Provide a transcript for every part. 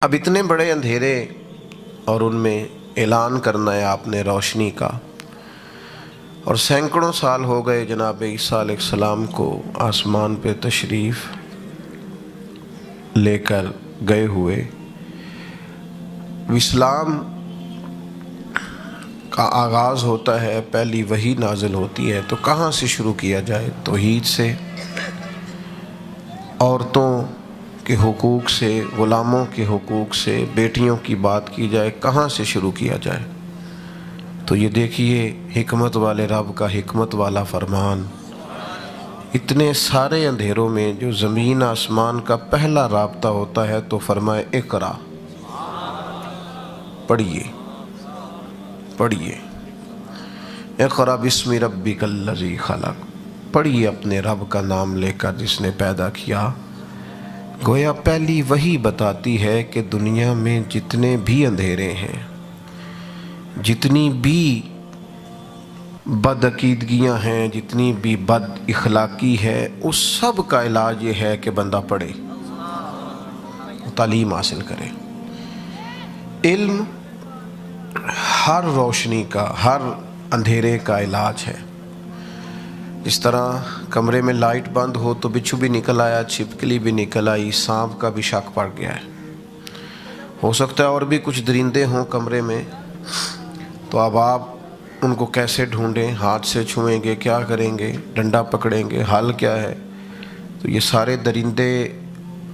اب اتنے بڑے اندھیرے اور ان میں اعلان کرنا ہے آپ نے روشنی کا، اور سینکڑوں سال ہو گئے جناب عیسیٰ علیہ السلام کو آسمان پہ تشریف لے کر گئے ہوئے۔ اسلام کا آغاز ہوتا ہے، پہلی وحی نازل ہوتی ہے، تو کہاں سے شروع کیا جائے؟ توحید سے، عورتوں کے حقوق سے، غلاموں کے حقوق سے، بیٹیوں کی بات کی جائے، کہاں سے شروع کیا جائے؟ تو یہ دیکھیے حکمت والے رب کا حکمت والا فرمان، اتنے سارے اندھیروں میں جو زمین آسمان کا پہلا رابطہ ہوتا ہے تو فرمائے اقرا، پڑھیے پڑھیے، اقرا بسم ربک الذی خلق، پڑھیے اپنے رب کا نام لے کر جس نے پیدا کیا۔ گویا پہلی وحی بتاتی ہے کہ دنیا میں جتنے بھی اندھیرے ہیں، جتنی بھی بد عقیدگیاں ہیں، جتنی بھی بد اخلاقی ہے، اس سب کا علاج یہ ہے کہ بندہ پڑھے، تعلیم حاصل کرے۔ علم ہر روشنی کا، ہر اندھیرے کا علاج ہے۔ اس طرح کمرے میں لائٹ بند ہو تو بچھو بھی نکل آیا، چھپکلی بھی نکل آئی، سانپ کا بھی شک پڑ گیا ہے، ہو سکتا ہے اور بھی کچھ درندے ہوں کمرے میں، تو اب آپ ان کو کیسے ڈھونڈیں؟ ہاتھ سے چھوئیں گے؟ کیا کریں گے؟ ڈنڈا پکڑیں گے؟ حل کیا ہے؟ تو یہ سارے درندے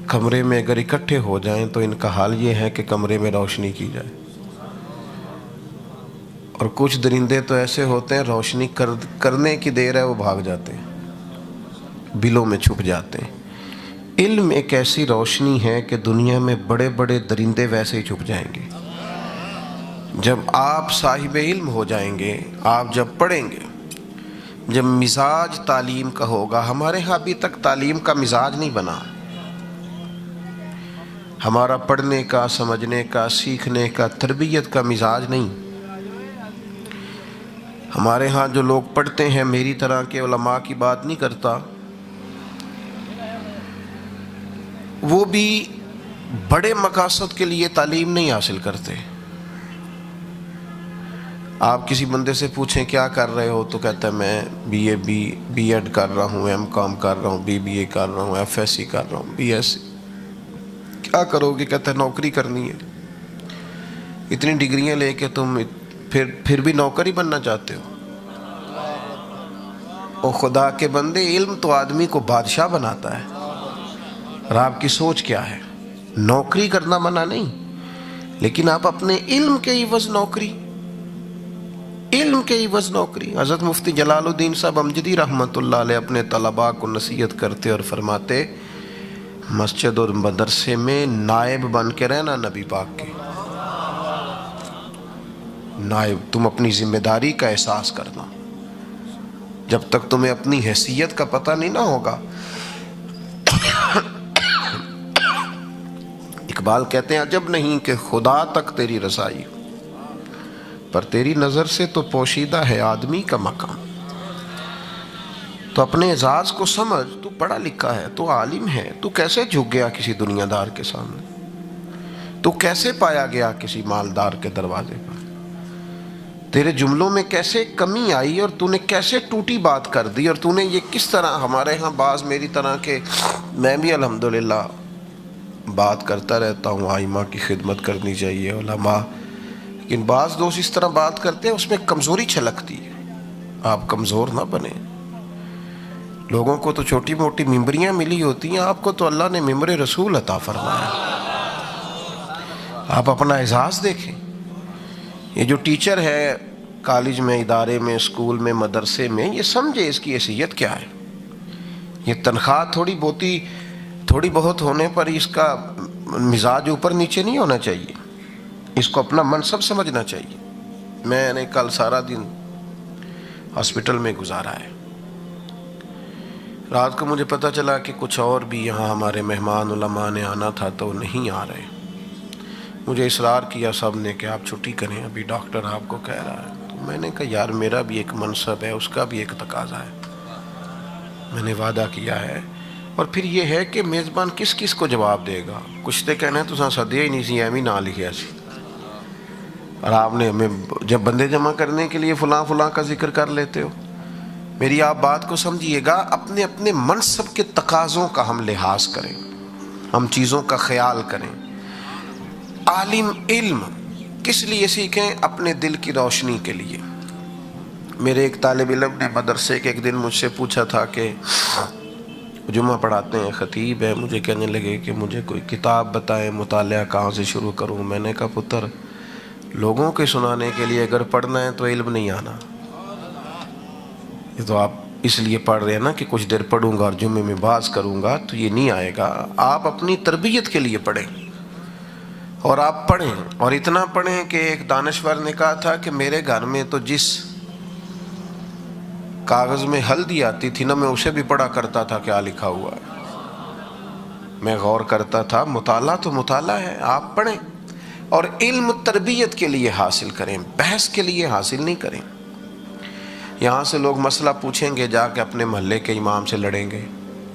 کمرے میں اگر اکٹھے ہو جائیں تو ان کا حل یہ ہے کہ کمرے میں روشنی کی جائے۔ اور کچھ درندے تو ایسے ہوتے ہیں روشنی کرنے کی دیر ہے وہ بھاگ جاتے ہیں، بلوں میں چھپ جاتے ہیں۔ علم ایک ایسی روشنی ہے کہ دنیا میں بڑے بڑے درندے ویسے ہی چھپ جائیں گے۔ جب آپ صاحب علم ہو جائیں گے، آپ جب پڑھیں گے، جب مزاج تعلیم کا ہوگا، ہمارے ہاں ابھی تک تعلیم کا مزاج نہیں بنا، ہمارا پڑھنے کا، سمجھنے کا، سیکھنے کا، تربیت کا مزاج نہیں۔ ہمارے ہاں جو لوگ پڑھتے ہیں، میری طرح کے علماء کی بات نہیں کرتا، وہ بھی بڑے مقاصد کے لیے تعلیم نہیں حاصل کرتے۔ آپ کسی بندے سے پوچھیں کیا کر رہے ہو تو کہتا ہے میں بی ایڈ کر رہا ہوں، ایم کام کر رہا ہوں، بی اے کر رہا ہوں، ایف ایس سی کر رہا ہوں، بی ایس سی۔ کیا کرو گے؟ کہتا ہے نوکری کرنی ہے۔ اتنی ڈگریاں لے کے تم پھر بھی نوکری بننا چاہتے ہو؟ او خدا کے بندے، علم تو آدمی کو بادشاہ بناتا ہے، اور آپ کی سوچ کیا ہے؟ نوکری کرنا منع نہیں، لیکن آپ اپنے علم کے عوض نوکری، علم کے عوض نوکری۔ حضرت مفتی جلال الدین صاحب امجدی رحمۃ اللہ علیہ اپنے طلباء کو نصیحت کرتے اور فرماتے، مسجد اور مدرسے میں نائب بن کے رہنا نبی پاک کے، نائب، تم اپنی ذمہ داری کا احساس کرنا۔ جب تک تمہیں اپنی حیثیت کا پتہ نہیں نہ ہوگا۔ اقبال کہتے ہیں عجب نہیں کہ خدا تک تیری رسائی ہو، پر تیری نظر سے تو پوشیدہ ہے آدمی کا مقام۔ تو اپنے اعزاز کو سمجھ، تو پڑھا لکھا ہے، تو عالم ہے، تو کیسے جھک گیا کسی دنیا دار کے سامنے؟ تو کیسے پایا گیا کسی مالدار کے دروازے پر؟ تیرے جملوں میں کیسے کمی آئی اور تو نے کیسے ٹوٹی بات کر دی؟ اور تو نے یہ کس طرح، ہمارے ہاں بعض میری طرح کے، میں بھی الحمدللہ بات کرتا رہتا ہوں، آئمہ کی خدمت کرنی چاہیے، علماء، لیکن بعض دوست اس طرح بات کرتے ہیں اس میں کمزوری چھلکتی ہے۔ آپ کمزور نہ بنیں۔ لوگوں کو تو چھوٹی موٹی ممبریاں ملی ہوتی ہیں، آپ کو تو اللہ نے ممبر رسول عطا فرمایا۔ آپ اپنا اعزاز دیکھیں۔ یہ جو ٹیچر ہے کالج میں، ادارے میں، اسکول میں، مدرسے میں، یہ سمجھے اس کی حیثیت کیا ہے۔ یہ تنخواہ تھوڑی بہت ہونے پر اس کا مزاج اوپر نیچے نہیں ہونا چاہیے، اس کو اپنا منصب سمجھنا چاہیے۔ میں نے کل سارا دن ہاسپٹل میں گزارا ہے، رات کو مجھے پتہ چلا کہ کچھ اور بھی یہاں ہمارے مہمان علماء نے آنا تھا تو نہیں آ رہے۔ مجھے اصرار کیا سب نے کہ آپ چھٹی کریں، ابھی ڈاکٹر آپ کو کہہ رہا ہے۔ تو میں نے کہا یار میرا بھی ایک منصب ہے، اس کا بھی ایک تقاضا ہے، میں نے وعدہ کیا ہے اور پھر یہ ہے کہ میزبان کس کس کو جواب دے گا؟ کچھ تو کہنا ہے تو سدیا ہی نہیں سی ایویں نہ لکھیا سی، اور آپ نے ہمیں جب بندے جمع کرنے کے لیے فلاں فلاں کا ذکر کر لیتے ہو۔ میری آپ بات کو سمجھیے گا، اپنے اپنے منصب کے تقاضوں کا ہم لحاظ کریں، ہم چیزوں کا خیال کریں۔ عالم علم کس لیے سیکھیں؟ اپنے دل کی روشنی کے لیے۔ میرے ایک طالب علم نے مدرسے کے ایک دن مجھ سے پوچھا تھا کہ جمعہ پڑھاتے ہیں، خطیب ہے، مجھے کہنے لگے کہ مجھے کوئی کتاب بتائیں، مطالعہ کہاں سے شروع کروں؟ میں نے کہا پتر، لوگوں کے سنانے کے لیے اگر پڑھنا ہے تو علم نہیں آنا، یہ تو آپ اس لیے پڑھ رہے ہیں نا کہ کچھ دیر پڑھوں گا اور جمعے میں باز کروں گا، تو یہ نہیں آئے گا۔ آپ اپنی تربیت کے لیے پڑھیں، اور آپ پڑھیں، اور اتنا پڑھیں کہ ایک دانشور نے کہا تھا کہ میرے گھر میں تو جس کاغذ میں ہلدی آتی تھی نا، میں اسے بھی پڑھا کرتا تھا کیا لکھا ہوا ہے، میں غور کرتا تھا۔ مطالعہ تو مطالعہ ہے، آپ پڑھیں، اور علم تربیت کے لیے حاصل کریں، بحث کے لیے حاصل نہیں کریں۔ یہاں سے لوگ مسئلہ پوچھیں گے، جا کے اپنے محلے کے امام سے لڑیں گے،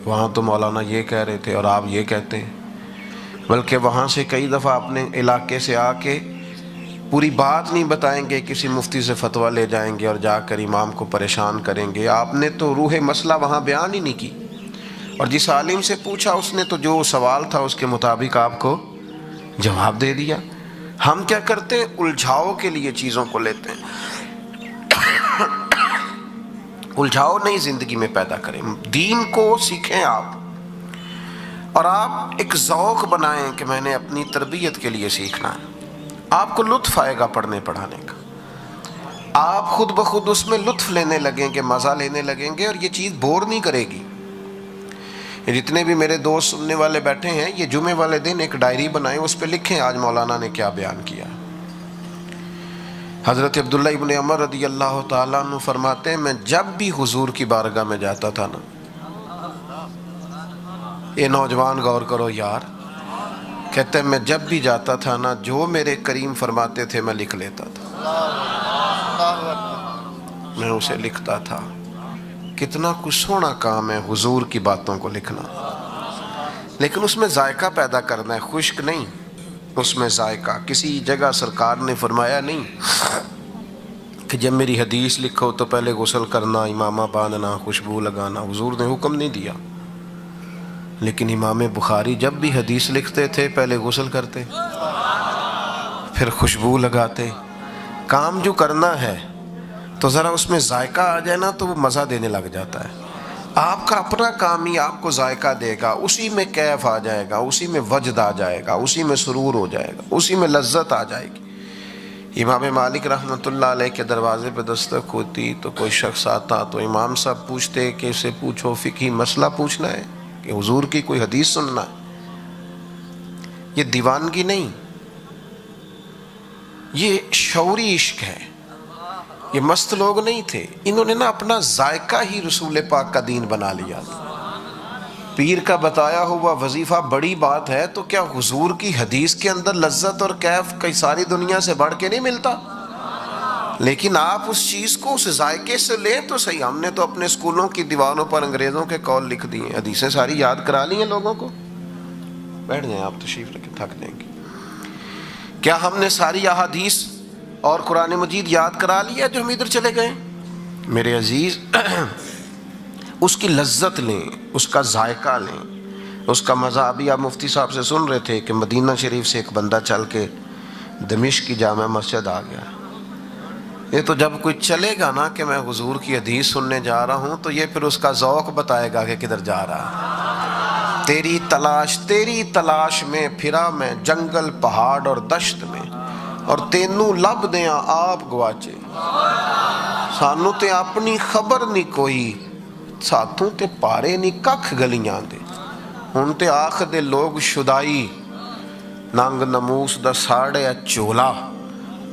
وہاں تو مولانا یہ کہہ رہے تھے اور آپ یہ کہتے ہیں، بلکہ وہاں سے کئی دفعہ اپنے علاقے سے آ کے پوری بات نہیں بتائیں گے، کسی مفتی سے فتویٰ لے جائیں گے اور جا کر امام کو پریشان کریں گے۔ آپ نے تو روح مسئلہ وہاں بیان ہی نہیں کی، اور جس عالم سے پوچھا اس نے تو جو سوال تھا اس کے مطابق آپ کو جواب دے دیا۔ ہم کیا کرتے ہیں؟ الجھاؤ کے لیے چیزوں کو لیتے ہیں۔ الجھاؤ نہیں زندگی میں پیدا کریں، دین کو سیکھیں آپ، اور آپ ایک ذوق بنائیں کہ میں نے اپنی تربیت کے لیے سیکھنا ہے۔ آپ کو لطف آئے گا پڑھنے پڑھانے کا، آپ خود بخود اس میں لطف لینے لگیں گے، مزہ لینے لگیں گے، اور یہ چیز بور نہیں کرے گی۔ جتنے بھی میرے دوست سننے والے بیٹھے ہیں، یہ جمعے والے دن ایک ڈائری بنائیں، اس پہ لکھیں آج مولانا نے کیا بیان کیا۔ حضرت عبداللہ ابن عمر رضی اللہ تعالیٰ عنہ فرماتے ہیں، میں جب بھی حضور کی بارگاہ میں جاتا تھا نا، یہ نوجوان غور کرو یار، کہتے ہیں میں جب بھی جاتا تھا نا، جو میرے کریم فرماتے تھے میں لکھ لیتا تھا، میں اسے لکھتا تھا۔ کتنا کچھ سونا کام ہے حضور کی باتوں کو لکھنا، لیکن اس میں ذائقہ پیدا کرنا ہے، خشک نہیں، اس میں ذائقہ۔ کسی جگہ سرکار نے فرمایا نہیں کہ جب میری حدیث لکھو تو پہلے غسل کرنا، امامہ باندھنا، خوشبو لگانا، حضور نے حکم نہیں دیا۔ لیکن امام بخاری جب بھی حدیث لکھتے تھے پہلے غسل کرتے، پھر خوشبو لگاتے۔ کام جو کرنا ہے تو ذرا اس میں ذائقہ آ جائے نا تو وہ مزہ دینے لگ جاتا ہے۔ آپ کا اپنا کام ہی آپ کو ذائقہ دے گا، اسی میں کیف آ جائے گا، اسی میں وجد آ جائے گا، اسی میں سرور ہو جائے گا، اسی میں لذت آ جائے گی۔ امام مالک رحمۃ اللہ علیہ کے دروازے پہ دستک ہوتی تو کوئی شخص آتا تو امام صاحب پوچھتے کہ اسے پوچھو، فقہی مسئلہ پوچھنا ہے کہ حضور کی کوئی حدیث سننا ہے۔ یہ دیوانگی نہیں، یہ شعوری عشق ہے۔ یہ مست لوگ نہیں تھے، انہوں نے نا اپنا ذائقہ ہی رسول پاک کا دین بنا لیا۔ پیر کا بتایا ہوا وظیفہ بڑی بات ہے، تو کیا حضور کی حدیث کے اندر لذت اور کیف کئی ساری دنیا سے بڑھ کے نہیں ملتا؟ لیکن آپ اس چیز کو اس ذائقے سے لیں تو صحیح۔ ہم نے تو اپنے اسکولوں کی دیواروں پر انگریزوں کے قول لکھ دیے، حدیثیں ساری یاد کرا لی ہیں لوگوں کو۔ بیٹھ جائیں آپ، تشریف رکھیں، تھک جائیں گے۔ کیا ہم نے ساری احادیث اور قرآن مجید یاد کرا لیا جو ہم ادھر چلے گئے؟ میرے عزیز، اس کی لذت لیں، اس کا ذائقہ لیں، اس کا مزہ۔ ابھی آپ مفتی صاحب سے سن رہے تھے کہ مدینہ شریف سے ایک بندہ چل کے دمشق کی جامع مسجد آ گیا۔ یہ تو جب کوئی چلے گا نا کہ میں حضور کی حدیث سننے جا رہا ہوں تو یہ پھر اس کا ذوق بتائے گا کہ کدھر جا رہا ہے۔ تیری تلاش میں پھرا میں جنگل پہاڑ اور دشت میں، اور تینوں لب دیاں آپ گواچے، سانو تے اپنی خبر نہیں کوئی، ساتوں تے پارے نہیں ککھ گلیاں دے، ہن تے آخ دے لوگ شدائی، ننگ نموس دا ساڑے چولا،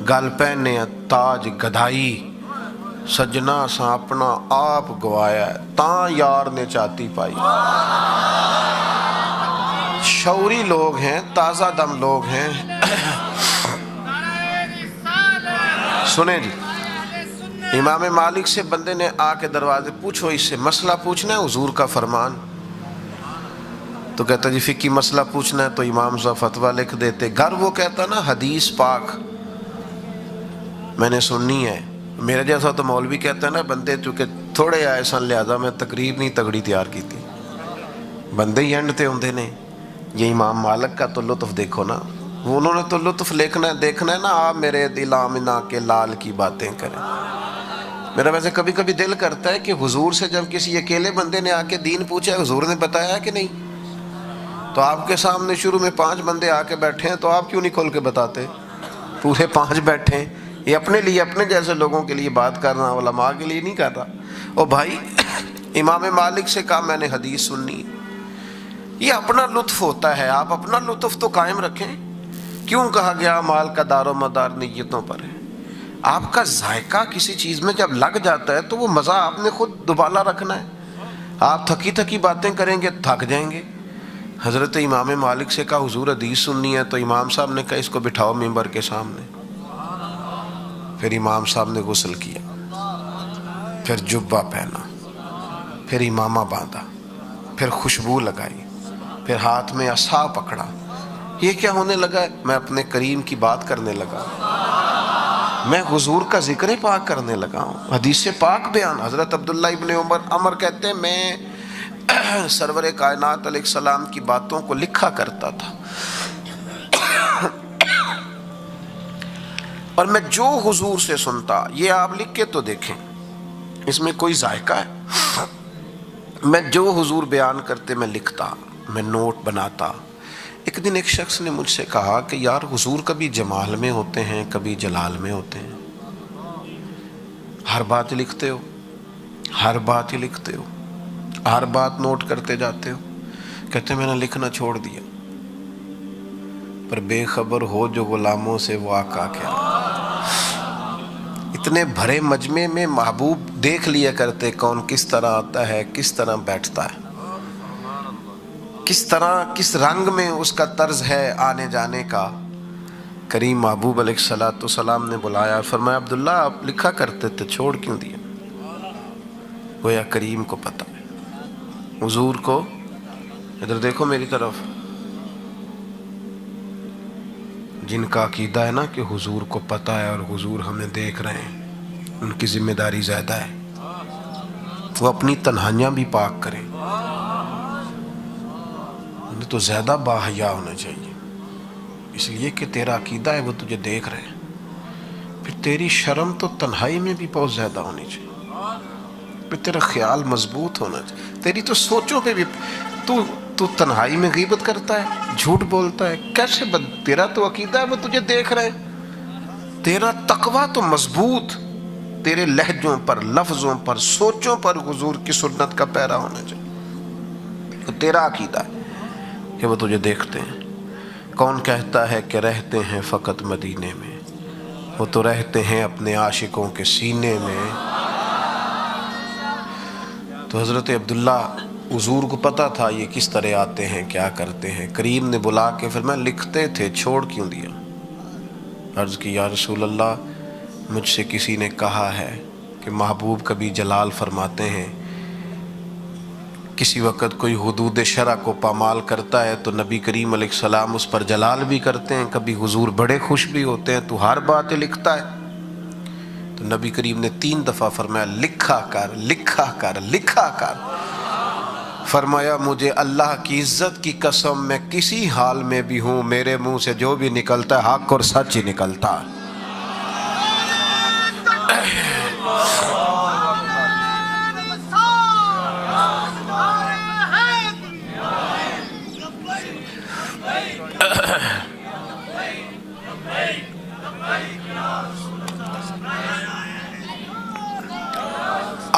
گل پہنے تاج گدائی، سجنا سا اپنا آپ گوایا تاں یار نے چاتی پائی۔ شعوری لوگ ہیں، تازہ دم لوگ ہیں۔ سنیں جی، امام مالک سے بندے نے آ کے دروازے، پوچھو اس سے مسئلہ پوچھنا ہے، حضور کا فرمان۔ تو کہتا جی فقہی مسئلہ پوچھنا ہے تو امام صاحب فتویٰ لکھ دیتے. گھر وہ کہتا نا حدیث پاک میں نے سننی ہے. میرے جیسا تو مولوی کہتا ہے نا بندے چونکہ تھوڑے آئے سن لہذا میں تقریر نہیں تگڑی تیار کی تھی. بندے ہی اینڈ تے ہوندے نے. یہ امام مالک کا تو لطف دیکھو نا, انہوں نے تو لطف دیکھنا ہے نا. آپ میرے دل آمنہ کے لال کی باتیں کریں. میرا ویسے کبھی کبھی دل کرتا ہے کہ حضور سے جب کسی اکیلے بندے نے آ کے دین پوچھا ہے حضور نے بتایا کہ نہیں, تو آپ کے سامنے شروع میں 5 بندے آ کے بیٹھے ہیں تو آپ کیوں نہیں کھول کے بتاتے؟ پورے 5 بیٹھے ہیں. یہ اپنے لیے اپنے جیسے لوگوں کے لیے بات کر رہا, علماء کے لیے نہیں کر رہا. او بھائی امام مالک سے کہا میں نے حدیث سننی. یہ اپنا لطف ہوتا ہے, آپ اپنا لطف تو قائم رکھیں. کیوں کہا گیا مال کا دار و مدار نیتوں پر ہے؟ آپ کا ذائقہ کسی چیز میں جب لگ جاتا ہے تو وہ مزہ آپ نے خود دوبالا رکھنا ہے. آپ تھکی تھکی باتیں کریں گے تھک جائیں گے. حضرت امام مالک سے کہا حضور حدیث سننی ہے, تو امام صاحب نے کہا اس کو بٹھاؤ ممبر کے سامنے. پھر امام صاحب نے غسل کیا, پھر جبہ پہنا, پھر امامہ باندھا, پھر خوشبو لگائی, پھر ہاتھ میں عصا پکڑا. یہ کیا ہونے لگا ہے؟ میں اپنے کریم کی بات کرنے لگا, میں حضور کا ذکر پاک کرنے لگا ہوں, حدیث پاک بیان. حضرت عبداللہ ابن عمر کہتے ہیں میں سرور کائنات علیہ السلام کی باتوں کو لکھا کرتا تھا, اور میں جو حضور سے سنتا, یہ آپ لکھ کے تو دیکھیں اس میں کوئی ذائقہ ہے. میں جو حضور بیان کرتے میں لکھتا, میں نوٹ بناتا. ایک دن ایک شخص نے مجھ سے کہا کہ یار حضور کبھی جمال میں ہوتے ہیں کبھی جلال میں ہوتے ہیں, ہر بات لکھتے ہو, ہر بات ہی لکھتے ہو, ہر بات نوٹ کرتے جاتے ہو. کہتے میں نے لکھنا چھوڑ دیا, پر بے خبر ہو جو غلاموں سے وہ آقا کیا. اتنے بھرے مجمع میں محبوب دیکھ لیا کرتے کون کس طرح آتا ہے, کس طرح بیٹھتا ہے, کس طرح کس رنگ میں اس کا طرز ہے آنے جانے کا. کریم محبوب علیہ السلام نے بلایا, فرمایا عبداللہ آپ لکھا کرتے تھے چھوڑ کیوں دیا؟ گویا کریم کو پتہ ہے. حضور کو, ادھر دیکھو میری طرف, جن کا عقیدہ ہے نا کہ حضور کو پتہ ہے اور حضور ہمیں دیکھ رہے ہیں, ان کی ذمہ داری زیادہ ہے. وہ اپنی تنہائیاں بھی پاک کریں, انہیں تو زیادہ باحیا ہونا چاہیے, اس لیے کہ تیرا عقیدہ ہے وہ تجھے دیکھ رہے ہیں. پھر تیری شرم تو تنہائی میں بھی بہت زیادہ ہونی چاہیے, پھر تیرا خیال مضبوط ہونا چاہیے. تیری تو سوچوں پہ بھی تو تنہائی میں غیبت کرتا ہے, جھوٹ بولتا ہے, کیسے تیرا تو عقیدہ ہے وہ تجھے دیکھ رہے ہیں. تیرا تقویٰ تو مضبوط, تیرے لہجوں پر, لفظوں پر, سوچوں پر حضور کی سنت کا پیرا ہونا چاہیے. تو تیرا عقیدہ ہے کہ وہ تجھے دیکھتے ہیں. کون کہتا ہے کہ رہتے ہیں فقط مدینے میں, وہ تو رہتے ہیں اپنے عاشقوں کے سینے میں. تو حضرت عبداللہ حضور کو پتہ تھا یہ کس طرح آتے ہیں کیا کرتے ہیں. کریم نے بلا کے پھر میں لکھتے تھے چھوڑ کیوں دیا؟ عرض کی یا رسول اللہ مجھ سے کسی نے کہا ہے کہ محبوب کبھی جلال فرماتے ہیں, کسی وقت کوئی حدود شرع کو پامال کرتا ہے تو نبی کریم علیہ السلام اس پر جلال بھی کرتے ہیں, کبھی حضور بڑے خوش بھی ہوتے ہیں, تو ہر بات لکھتا ہے. تو نبی کریم نے 3 دفعہ فرمایا لکھا کر, لکھا کر, لکھا کر. فرمایا مجھے اللہ کی عزت کی قسم میں کسی حال میں بھی ہوں, میرے منہ سے جو بھی نکلتا ہے حق اور سچ ہی نکلتا ہے.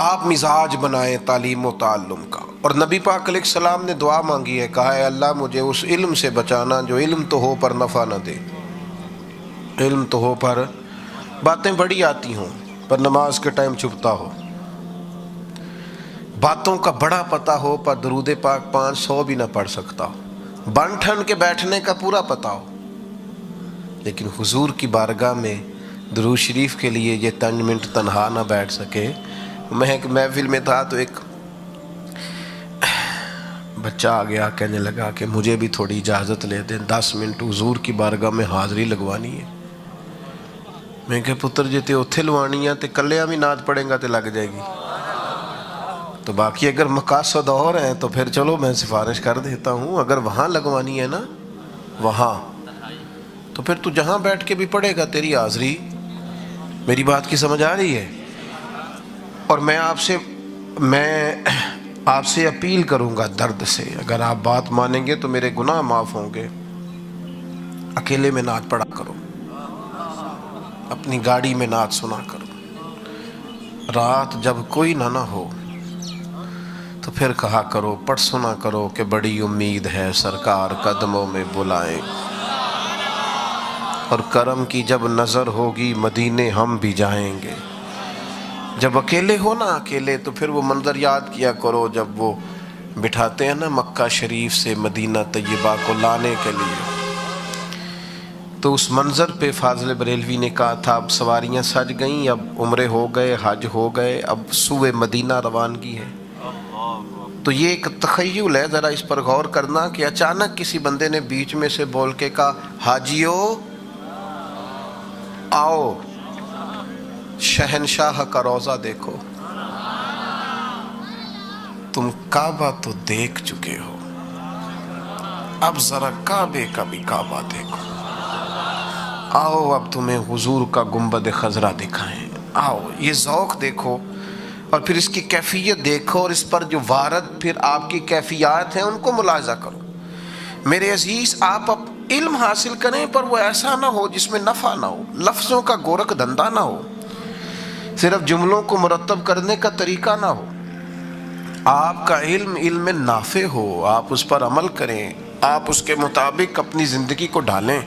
آپ مزاج بنائیں تعلیم و تعلم کا. اور نبی پاک علیہ السلام نے دعا مانگی ہے, کہا ہے اللہ مجھے اس علم سے بچانا جو علم تو ہو پر نفع نہ دے, علم تو ہو پر باتیں بڑی آتی ہوں پر نماز کے ٹائم چھپتا ہو, باتوں کا بڑا پتہ ہو پر درود پاک 500 بھی نہ پڑھ سکتا ہو, بن ٹھن کے بیٹھنے کا پورا پتہ ہو, لیکن حضور کی بارگاہ میں درود شریف کے لیے یہ 3 منٹ تنہا نہ بیٹھ سکے. میں ایک محفل میں تھا تو ایک بچہ آ گیا کہنے لگا کہ مجھے بھی تھوڑی اجازت لے دیں، 10 منٹ حضور کی بارگاہ میں حاضری لگوانی ہے۔ میں کہ پتر جی تے اتھے لوانی ہے تے کلیاں بھی نعت پڑھیں گا تے لگ جائے گی، تو باقی اگر مقاصد اور ہیں تو پھر چلو میں سفارش کر دیتا ہوں، اگر وہاں لگوانی ہے نا وہاں، تو پھر تو جہاں بیٹھ کے بھی پڑھے گا تیری حاضری۔ میری بات کی سمجھ آ رہی ہے؟ اور میں آپ سے اپیل کروں گا درد سے، اگر آپ بات مانیں گے تو میرے گناہ معاف ہوں گے، اکیلے میں نعت پڑھا کرو، اپنی گاڑی میں نعت سنا کرو، رات جب کوئی نہ ہو تو پھر کہا کرو، پڑھ سنا کرو کہ بڑی امید ہے سرکار قدموں میں بلائیں، اور کرم کی جب نظر ہوگی مدینے ہم بھی جائیں گے۔ جب اکیلے ہو نا اکیلے، تو پھر وہ منظر یاد کیا کرو جب وہ بٹھاتے ہیں نا مکہ شریف سے مدینہ طیبہ کو لانے کے لیے، تو اس منظر پہ فاضل بریلوی نے کہا تھا اب سواریاں سج گئیں، اب عمرے ہو گئے، حج ہو گئے، اب سوئے مدینہ روانگی ہے۔ تو یہ ایک تخیل ہے، ذرا اس پر غور کرنا کہ اچانک کسی بندے نے بیچ میں سے بول کے کہا حاجیو آؤ شہنشاہ کا روضہ دیکھو۔ تم کعبہ تو دیکھ چکے ہو، اب ذرا کعبے کا بھی کعبہ دیکھو، آؤ اب تمہیں حضور کا گنبد خضرا دکھائیں، آؤ یہ ذوق دیکھو، اور پھر اس کی کیفیت دیکھو، اور اس پر جو وارد پھر آپ کی کیفیات ہیں ان کو ملاحظہ کرو۔ میرے عزیز، آپ علم حاصل کریں پر وہ ایسا نہ ہو جس میں نفع نہ ہو، لفظوں کا گورکھ دھندا نہ ہو، صرف جملوں کو مرتب کرنے کا طریقہ نہ ہو۔ آپ کا علم نافع ہو، آپ اس پر عمل کریں، آپ اس کے مطابق اپنی زندگی کو ڈھالیں۔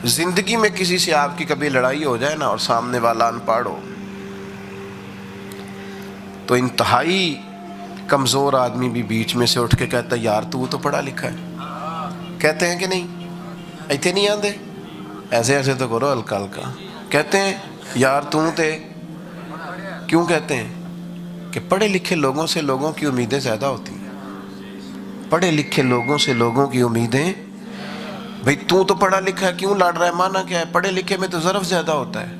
زندگی میں کسی سے آپ کی کبھی لڑائی ہو جائے نا اور سامنے والا ان پڑھ ہو، تو انتہائی کمزور آدمی بھی بیچ میں سے اٹھ کے کہتا ہے یار تو پڑھا لکھا ہے، کہتے ہیں کہ نہیں؟ ایتھے نہیں آندے، ایسے ایسے تو کرو ہلکا ہلکا، کہتے ہیں یار تے، کیوں کہتے ہیں؟ کہ پڑھے لکھے لوگوں سے لوگوں کی امیدیں زیادہ ہوتی ہیں، پڑھے لکھے لوگوں سے لوگوں کی امیدیں، بھئی تو پڑھا لکھا ہے کیوں لڑ رہا ہے؟ مانا کیا ہے؟ پڑھے لکھے میں تو ظرف زیادہ ہوتا ہے،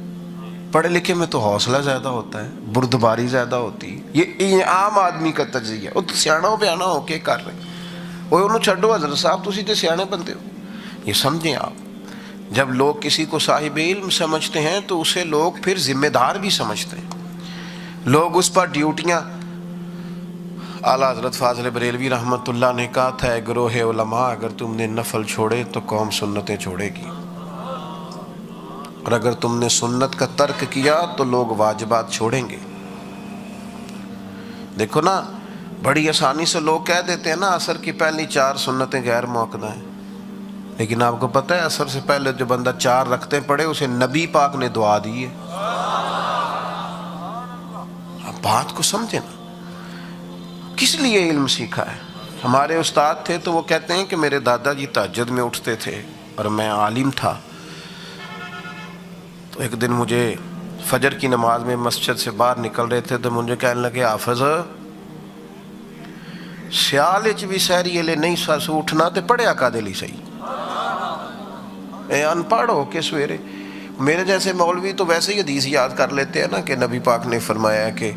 پڑھے لکھے میں تو حوصلہ زیادہ ہوتا ہے، بردباری زیادہ ہوتی ہے۔ یہ عام آدمی کا تجزیہ، وہ تو سیاحوں پہ آنا ہو کے کر رہے ہیں، وہ انہوں چھڑو حضرت صاحب تو سیدھے سیانے بنتے ہو۔ یہ سمجھیں آپ، جب لوگ کسی کو صاحب علم سمجھتے ہیں تو اسے لوگ پھر ذمہ دار بھی سمجھتے ہیں، لوگ اس پر ڈیوٹیاں، اعلیٰ حضرت فاضل بریلوی رحمۃ اللہ نے کہا تھا اے گروہ علماء، اگر تم نے نفل چھوڑے تو قوم سنتیں چھوڑے گی، اور اگر تم نے سنت کا ترک کیا تو لوگ واجبات چھوڑیں گے۔ دیکھو نا، بڑی آسانی سے لوگ کہہ دیتے ہیں نا عصر کی پہلی 4 سنتیں غیر موقدہ ہیں، لیکن آپ کو پتہ ہے عصر سے پہلے جو بندہ 4 رکھتے پڑے اسے نبی پاک نے دعا دی ہے۔ آپ بات کو سمجھیں نا، کس لیے علم سیکھا ہے؟ ہمارے استاد تھے تو وہ کہتے ہیں کہ میرے دادا جی تہجد میں اٹھتے تھے اور میں عالم تھا، تو ایک دن مجھے فجر کی نماز میں مسجد سے باہر نکل رہے تھے تو مجھے کہنے لگے حافظ سیال وچ بھی سحری لے نہیں ساس اٹھنا تے پڑھیا کا دے لی صحیح، اے ان پڑھ ہو کے سویرے۔ میرے جیسے مولوی تو ویسے ہی حدیث یاد کر لیتے ہیں نا کہ نبی پاک نے فرمایا کہ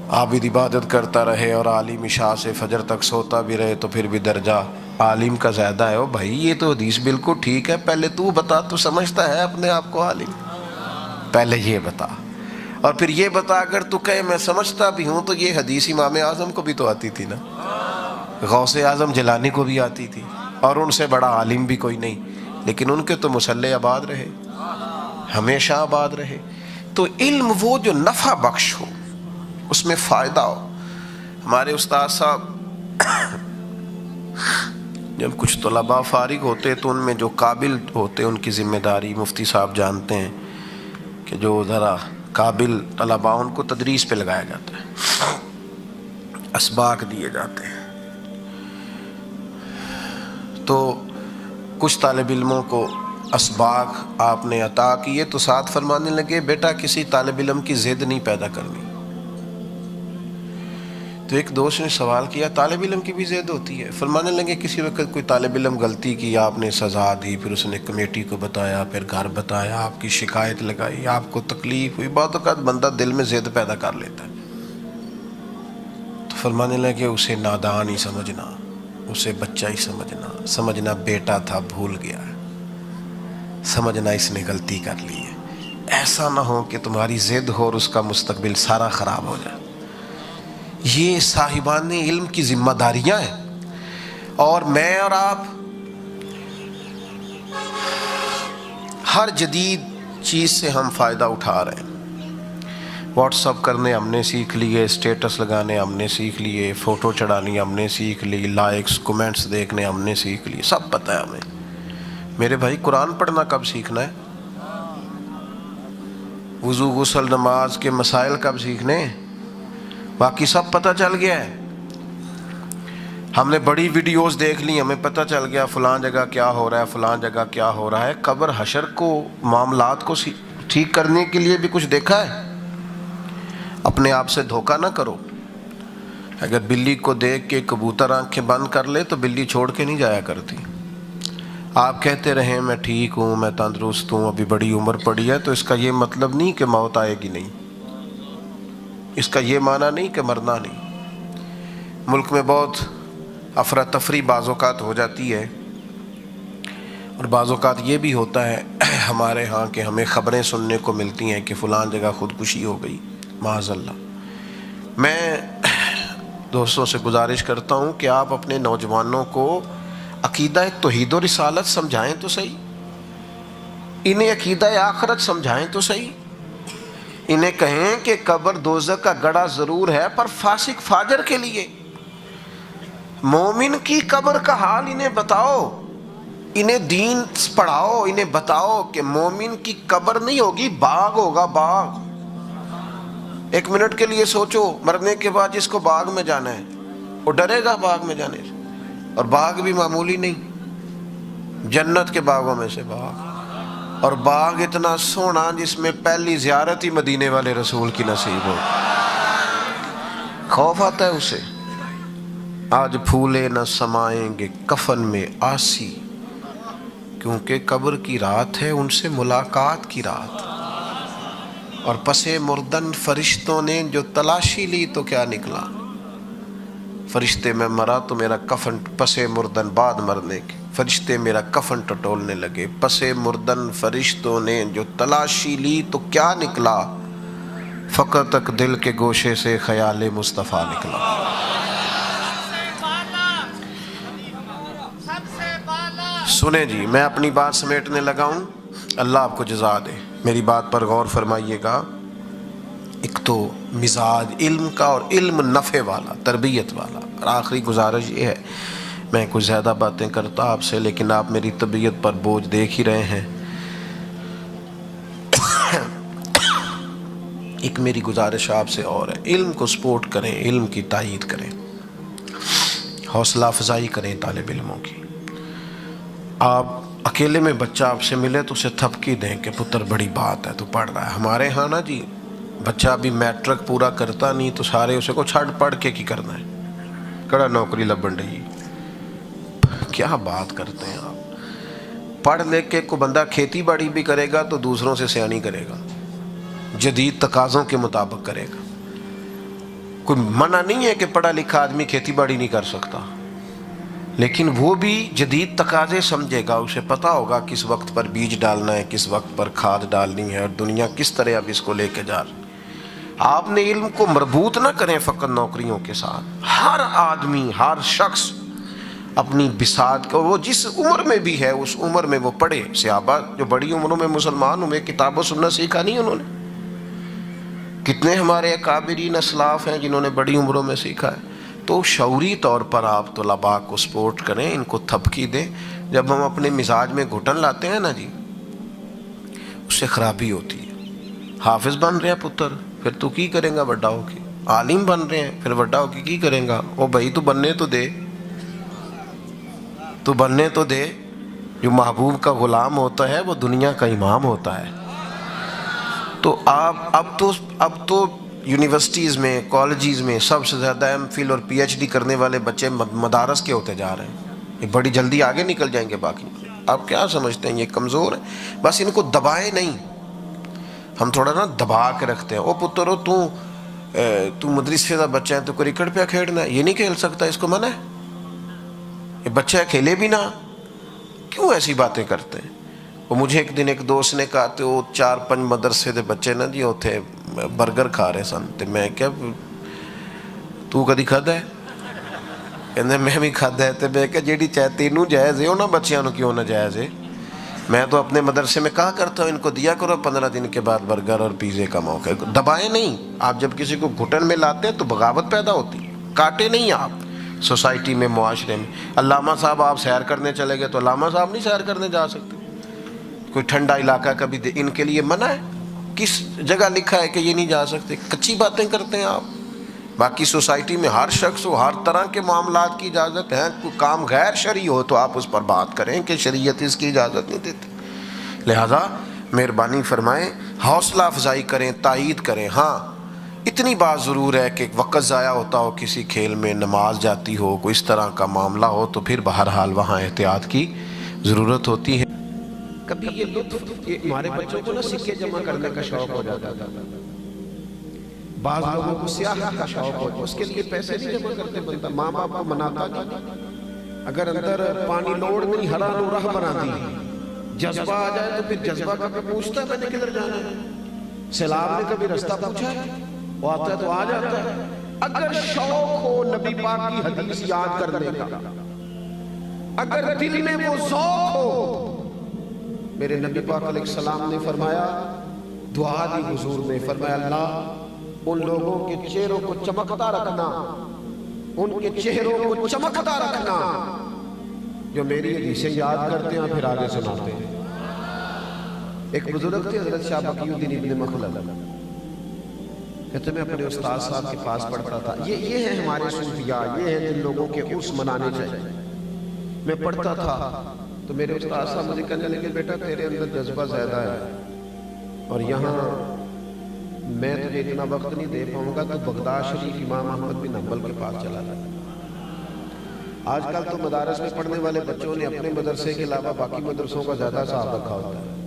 عابد عبادت کرتا رہے اور عالم عشاء سے فجر تک سوتا بھی رہے تو پھر بھی درجہ عالم کا زیادہ ہے۔ او بھائی یہ تو حدیث بالکل ٹھیک ہے، پہلے تو بتا تو سمجھتا ہے اپنے آپ کو عالم، پہلے یہ بتا، اور پھر یہ بتا اگر تو کہے میں سمجھتا بھی ہوں تو یہ حدیث امام اعظم کو بھی تو آتی تھی نا، غوث اعظم جیلانی کو بھی آتی تھی، اور ان سے بڑا عالم بھی کوئی نہیں، لیکن ان کے تو مسلح آباد رہے، ہمیشہ آباد رہے۔ تو علم وہ جو نفع بخش ہو، اس میں فائدہ ہو۔ ہمارے استاد صاحب جب کچھ طلباء فارغ ہوتے تو ان میں جو قابل ہوتے ان کی ذمہ داری مفتی صاحب جانتے ہیں کہ جو ذرا قابل طلباء ان کو تدریس پہ لگایا جاتا ہے، اسباق دیے جاتے ہیں۔ تو کچھ طالب علموں کو اسباق آپ نے عطا کیے تو ساتھ فرمانے لگے بیٹا کسی طالب علم کی ضد نہیں پیدا کرنی، تو ایک دوست نے سوال کیا طالب علم کی بھی ضد ہوتی ہے؟ فرمانے لگے کسی وقت کوئی طالب علم غلطی کی، آپ نے سزا دی، پھر اس نے کمیٹی کو بتایا، پھر گھر بتایا، آپ کی شکایت لگائی، آپ کو تکلیف ہوئی، بعض اوقات بندہ دل میں ضد پیدا کر لیتا ہے، تو فرمانے لگے اسے نادان ہی سمجھنا، اسے بچہ ہی سمجھنا بیٹا تھا بھول گیا ہے، سمجھنا اس نے غلطی کر لی ہے، ایسا نہ ہو کہ تمہاری ضد ہو اور اس کا مستقبل سارا خراب ہو جائے۔ یہ صاحبان علم کی ذمہ داریاں ہیں، اور میں اور آپ ہر جدید چیز سے ہم فائدہ اٹھا رہے ہیں۔ واٹس اپ کرنے ہم نے سیکھ لیے، اسٹیٹس لگانے ہم نے سیکھ لیے، فوٹو چڑھانی ہم نے سیکھ لی، لائکس کومنٹس دیکھنے ہم نے سیکھ لیے، سب پتہ ہے ہمیں۔ میرے بھائی قرآن پڑھنا کب سیکھنا ہے؟ وضو غسل نماز کے مسائل کب سیکھنے؟ باقی سب پتہ چل گیا ہے۔ ہم نے بڑی ویڈیوز دیکھ لی، ہمیں پتہ چل گیا فلاں جگہ کیا ہو رہا ہے، فلاں جگہ کیا ہو رہا ہے۔ قبر حشر کو معاملات کو ٹھیک کرنے کے لیے بھی کچھ دیکھا ہے؟ اپنے آپ سے دھوکہ نہ کرو۔ اگر بلی کو دیکھ کے کبوتر آنکھیں بند کر لے تو بلی چھوڑ کے نہیں جایا کرتی۔ آپ کہتے رہیں میں ٹھیک ہوں، میں تندرست ہوں، ابھی بڑی عمر پڑی ہے، تو اس کا یہ مطلب نہیں کہ موت آئے گی نہیں، اس کا یہ معنی نہیں کہ مرنا نہیں۔ ملک میں بہت افراتفری بعض اوقات ہو جاتی ہے، اور بعض اوقات یہ بھی ہوتا ہے ہمارے ہاں کہ ہمیں خبریں سننے کو ملتی ہیں کہ فلاں جگہ خودکشی ہو گئی، معاذ اللہ۔ میں دوستوں سے گزارش کرتا ہوں کہ آپ اپنے نوجوانوں کو عقیدہ توحید و رسالت سمجھائیں تو صحیح، انہیں عقیدہ آخرت سمجھائیں تو صحیح، انہیں کہیں کہ قبر دوزخ کا گڑھا ضرور ہے پر فاسق فاجر کے لیے۔ مومن کی قبر کا حال انہیں بتاؤ، انہیں دین پڑھاؤ، انہیں بتاؤ کہ مومن کی قبر نہیں ہوگی، باغ ہوگا، باغ۔ ایک منٹ کے لیے سوچو، مرنے کے بعد جس کو باغ میں جانا ہے وہ ڈرے گا باغ میں جانے سے، اور باغ بھی معمولی نہیں، جنت کے باغوں میں سے باغ، اور باغ اتنا سونا جس میں پہلی زیارت ہی مدینے والے رسول کی نصیب ہو۔ خوف آتا ہے اسے۔ آج پھولے نہ سمائیں گے کفن میں آسی، کیونکہ قبر کی رات ہے ان سے ملاقات کی رات، اور پس مردن فرشتوں نے جو تلاشی لی تو کیا نکلا؟ فرشتے میں مرا تو میرا کفن، پس مردن بعد مرنے کے فرشتے میرا کفن ٹٹولنے لگے، پس مردن فرشتوں نے جو تلاشی لی تو کیا نکلا؟ فقط تک دل کے گوشے سے خیال مصطفیٰ نکلا۔ سنیں جی، میں اپنی بات سمیٹنے لگا ہوں، اللہ آپ کو جزا دے۔ میری بات پر غور فرمائیے گا۔ ایک تو مزاج علم کا، اور علم نفع والا، تربیت والا، اور آخری گزارش یہ ہے، میں کچھ زیادہ باتیں کرتا آپ سے، لیکن آپ میری طبیعت پر بوجھ دیکھ ہی رہے ہیں۔ ایک میری گزارش آپ سے اور ہے، علم کو سپورٹ کریں، علم کی تائید کریں، حوصلہ افزائی کریں طالب علموں کی۔ آپ اکیلے میں بچہ آپ سے ملے تو اسے تھپکی دیں کہ پتر بڑی بات ہے تو پڑھ رہا ہے۔ ہمارے ہاں نا جی، بچہ ابھی میٹرک پورا کرتا نہیں تو سارے اسے کو چھڑ پڑھ کے کی کرنا ہے، کڑا نوکری لبن رہی۔ کیا بات کرتے ہیں آپ؟ پڑھ لکھ کے کو بندہ کھیتی باڑی بھی کرے گا تو دوسروں سے سیانی کرے گا، جدید تقاضوں کے مطابق کرے گا۔ کوئی منع نہیں ہے کہ پڑھا لکھا آدمی کھیتی باڑی نہیں کر سکتا، لیکن وہ بھی جدید تقاضے سمجھے گا، اسے پتہ ہوگا کس وقت پر بیج ڈالنا ہے، کس وقت پر کھاد ڈالنی ہے، اور دنیا کس طرح اب اس کو لے کے جا رہی۔ آپ نے علم کو مربوط نہ کریں فقط نوکریوں کے ساتھ۔ ہر آدمی، ہر شخص اپنی بساط کو، وہ جس عمر میں بھی ہے اس عمر میں وہ پڑھے۔ صحابہ جو بڑی عمروں میں مسلمان ہوئے، کتاب و سنت سیکھا نہیں انہوں نے؟ کتنے ہمارے اکابرین اسلاف ہیں جنہوں نے بڑی عمروں میں سیکھا ہے۔ تو شعوری طور پر آپ طلباء کو سپورٹ کریں، ان کو تھپکی دیں۔ جب ہم اپنے مزاج میں گھٹن لاتے ہیں نا جی، اس سے خرابی ہوتی ہے۔ حافظ بن رہے ہیں پتر، پھر تو کی کریں گا بڑا ہو کے؟ عالم بن رہے ہیں، پھر بڑا ہو کے کی کریں گا؟ او بھائی تو بننے تو دے، تو بننے تو دے۔ جو محبوب کا غلام ہوتا ہے وہ دنیا کا امام ہوتا ہے۔ تو آپ اب تو یونیورسٹیز میں، کالجز میں سب سے زیادہ ایم فل اور پی ایچ ڈی کرنے والے بچے مدارس کے ہوتے جا رہے ہیں. یہ بڑی جلدی آگے نکل جائیں گے. باقی آپ کیا سمجھتے ہیں یہ کمزور ہیں؟ بس ان کو دبائے نہیں. ہم تھوڑا نا دبا کے رکھتے ہیں. او پترو تو مدرسے کا بچہ ہے تو کرکٹ پہ کھیلنا ہے، یہ نہیں کھیل سکتا، اس کو منع ہے. یہ بچہ کھیلے بھی نہ. کیوں ایسی باتیں کرتے ہیں؟ وہ مجھے ایک دن ایک دوست نے کہا تو وہ 4-5 مدرسے دے بچے نا جی اتنے برگر کھا رہے سن. تو میں کیا تو کدی کھادا ہے؟ کہتے میں بھی کھادا ہے. تو میں کہ جیڑی چاہے تینوں جائز ہے انہاں بچیاں نو کیوں نہ جائز ہے؟ میں تو اپنے مدرسے میں کہا کرتا ہوں ان کو دیا کرو 15 دن کے بعد برگر اور پیزے کا موقع. دبائے نہیں. آپ جب کسی کو گھٹن میں لاتے ہیں تو بغاوت پیدا ہوتی ہے. کاٹے نہیں آپ سوسائٹی میں، معاشرے میں. علامہ صاحب آپ سیر کرنے چلے گئے تو علامہ صاحب نہیں سیر کرنے جا سکتے. کوئی ٹھنڈا علاقہ کبھی ان کے لیے منع ہے؟ کس جگہ لکھا ہے کہ یہ نہیں جا سکتے؟ کچی باتیں کرتے ہیں آپ. باقی سوسائٹی میں ہر شخص کو ہر طرح کے معاملات کی اجازت ہے. کوئی کام غیر شرعی ہو تو آپ اس پر بات کریں کہ شریعت اس کی اجازت نہیں دیتی. لہذا مہربانی فرمائیں، حوصلہ افزائی کریں، تائید کریں. ہاں اتنی بات ضرور ہے کہ وقت ضائع ہوتا ہو کسی کھیل میں، نماز جاتی ہو، کوئی اس طرح کا معاملہ ہو تو پھر بہرحال وہاں احتیاط کی ضرورت ہوتی ہے. کبھی یہ لطف ہمارے بچوں کو نا سکے جمع کرنے کا شوق ہو جاتا تھا. بعض لوگوں کو سیاحت کا شوق ہو، اس کے لیے پیسے نہیں جمع کرتے بندہ. ماں باپ کو مناتا نہیں. اگر اندر پانی لوڑ نہیں ہرا نو راہ بنا دی، جذبہ آ جائے تو پھر جذبہ کبھی پوچھتا ہے میں نے کدھر جانا ہے؟ سیلاب نے کبھی رستہ پوچھا ہے؟ وہ آتا ہے تو آ جاتا ہے. اگر شوق ہو نبی پاک کی حدیث یاد کرنے کا، اگر دل میں وہ ذوق ہو، میرے نبی پاک علیہ السلام نے فرمایا، دعا دی حضور نے فرمایا، اللہ ان لوگوں کے چہروں کو چمکتا رکھنا، ان کے چہروں کو چمکتا رکھنا جو میری حدیثیں یاد کرتے ہیں پھر آگے سناتے ہیں. ایک بزرگ تھے حضرت شاہ بقی الدین ابن مخلد، کہتے میں اپنے استاد صاحب کے پاس پڑھتا تھا. یہ ہیں ہمارے صوفیاء، یہ ہیں جن لوگوں کے عرس منانے چاہیے. میں پڑھتا تھا تو میرے استاد صاحب مجھے کہنے لگے بیٹا تیرے اندر جذبہ زیادہ ہے اور یہاں میں تجھے اتنا وقت نہیں دے پاؤں گا، تو بغداد شریف امام احمد بن حنبل کے پاس چلا جائے. آج کل تو مدارس میں پڑھنے والے بچوں نے اپنے مدرسے کے علاوہ باقی مدرسوں کا زیادہ حساب رکھا ہوتا ہے.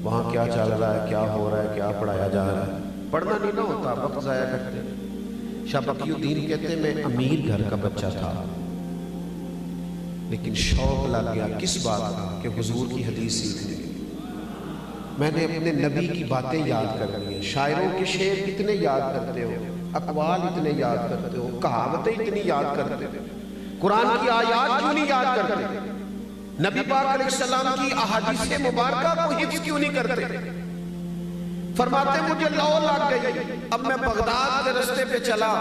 وہاں کیا چل رہا ہے، کیا ہو رہا ہے، کیا پڑھایا جا رہا ہے. پڑھنا نہیں نہ ہوتا، وقت ضائع کرتے. شاہ بقی الدین کہتے ہیں میں امیر گھر کا بچہ تھا لیکن شوق لگ گیا کس بات کا کہ حضور کی حدیث سیکھنے کی. میں نے اپنے نبی کی باتیں یاد کر لی ہیں. شاعروں کے شعر کتنے یاد کرتے ہو، اقوال اتنے یاد کرتے ہو، کہاوتیں اتنی یاد کرتے ہو، قرآن کی آیات کیوں نہیں یاد کرتے؟ نبی پاک علیہ السلام کی احادیث مبارکہ کو حفظ کیوں نہیں کرتے؟ فرماتے مجھے لو لگ گئی، اب میں بغداد کے رستے پہ چلا،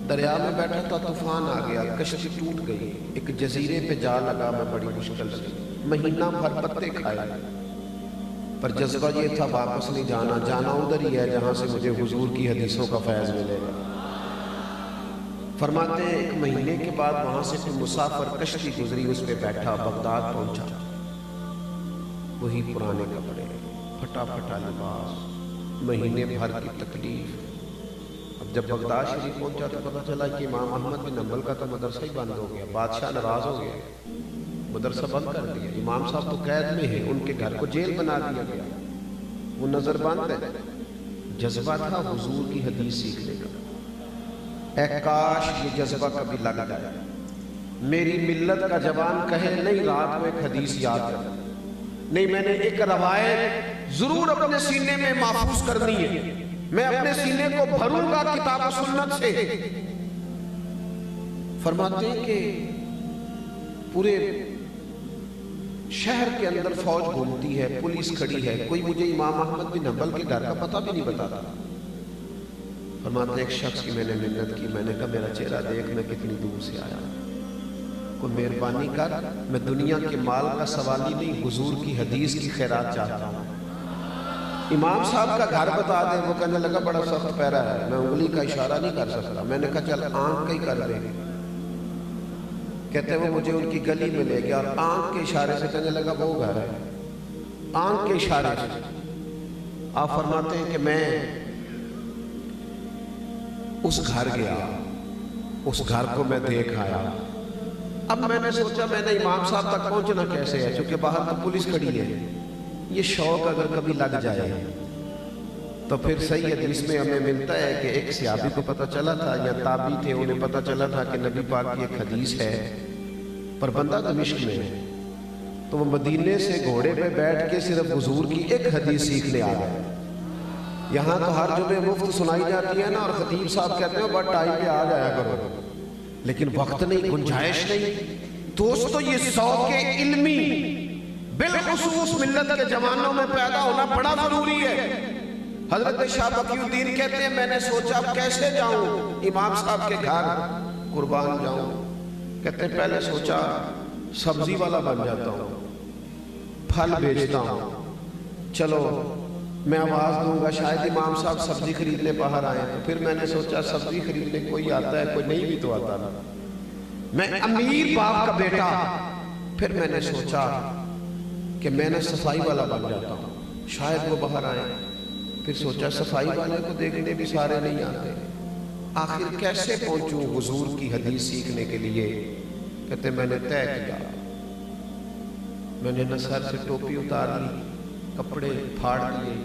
دریا میں بیٹھا تھا، طوفان آ گیا، کشتی ٹوٹ گئی، ایک جزیرے پہ جا لگا میں بڑی مشکل سے، مہینہ بھر پتے کھائے، پر جذبہ یہ تھا واپس نہیں جانا، جانا ادھر ہی ہے جہاں سے مجھے حضور کی حدیثوں کا فیض ملے گا. فرماتے ہیں ایک مہینے کے بعد وہاں سے کوئی مسافر کشتی گزری، اس پہ بیٹھا، بغداد پہنچا. وہی پرانے کپڑے، پھٹا پھٹا لباس، مہینے بھر کی تکلیف. اب جب بغداد شریف پہنچا تو پتہ چلا کہ امام احمد بن حنبل کا تو مدرسہ ہی بند ہو گیا. بادشاہ ناراض ہو گیا، مدرسہ بند کر دیا. امام صاحب تو قید میں ہیں، ان کے گھر کو جیل بنا دیا گیا، وہ نظر بند ہے. جذبہ تھا حضور کی حدیث سیکھنے کا. اے کاش یہ جذبہ کبھی لگ جائے. میری ملت کا جوان کہے نہیں رات کو ایک حدیث یاد کر، نہیں میں نے ایک روایت ضرور اپنے سینے میں محفوظ کرنی ہے، میں اپنے سینے کو بھروں گا کتاب و سنت سے. فرماتے ہیں کہ پورے شہر کے اندر فوج گھومتی ہے، پولیس کھڑی ہے، کوئی مجھے امام احمد بن حنبل کے گھر کا پتہ بھی نہیں بتاتا. فرماتے ہیں ایک شخص کی میں نے منت کی، میں نے کہا میرا چہرہ دیکھ میں کتنی دور سے آیا، کوئی مہربانی کر، میں دنیا کے مال کا سوال ہی نہیں، حضور کی حدیث کی خیرات چاہتا ہوں. امام صاحب کا گھر بتا دے. وہ کہنے لگا بڑا سخت پیرا ہے، میں انگلی کا اشارہ نہیں کر سکتا. میں نے کہا چل آنکھ کا ہی کر دے. کہتے وہ مجھے ان کی گلی میں لے گیا اور آنکھ کے اشارے سے کہنے لگا وہ گھر ہے. آنکھ کے اشارے سے آپ فرماتے ہیں کہ میں اس گھر گیا، اس گھر کو میں دیکھ آیا۔ اب میں نے سوچا میں نے امام صاحب تک پہنچنا کیسے ہے، چونکہ باہر تو پولیس کھڑی ہے، یہ شوق اگر کبھی لگ جائے تو پھر صحیح حدیث میں ہمیں ملتا ہے کہ ایک صحابی کو پتہ چلا تھا یا تابعی تھے، انہیں پتہ چلا تھا کہ نبی پاک کی ایک حدیث ہے، پر بندہ دمشق میں ہے، تو وہ مدینے سے گھوڑے پہ بیٹھ کے صرف حضور کی ایک حدیث سیکھنے آ گئے۔ یہاں تو ہر جمعے مفت سنائی جاتی ہے نا، اور خطیب صاحب کہتے ہیں بس ٹائم پہ آ جایا کرو، لیکن وقت نہیں، گنجائش نہیں۔ دوستو یہ ذوق علمی بالخصوص ملت کے جوانوں میں پیدا ہونا بڑا ضروری ہے۔ حضرت شاہ بقی الدین کہتے ہیں میں نے سوچا اب کیسے جاؤں امام صاحب کے گھر قربان جاؤں، کہتے ہیں پہلے سوچا سبزی والا بن جاتا ہوں، پھل بیچتا ہوں، چلو میں آواز دوں گا شاید امام صاحب سبزی خریدنے باہر آئے ہیں۔ پھر میں نے سوچا سبزی خریدنے کوئی آتا ہے، کوئی نہیں بھی تو آتا نا، میں امیر باپ کا بیٹا۔ پھر میں نے سوچا کہ میں نے صفائی والا بن جاتا ہوں، شاید وہ باہر آئے۔ پھر سوچا صفائی والے کو دیکھنے بھی سارے نہیں آتے، آخر کیسے پہنچوں حضور کی حدیث سیکھنے کے لیے؟ کہتے میں نے طے کیا، میں نے سر سے ٹوپی اتار لی، کپڑے پھاڑ لیے،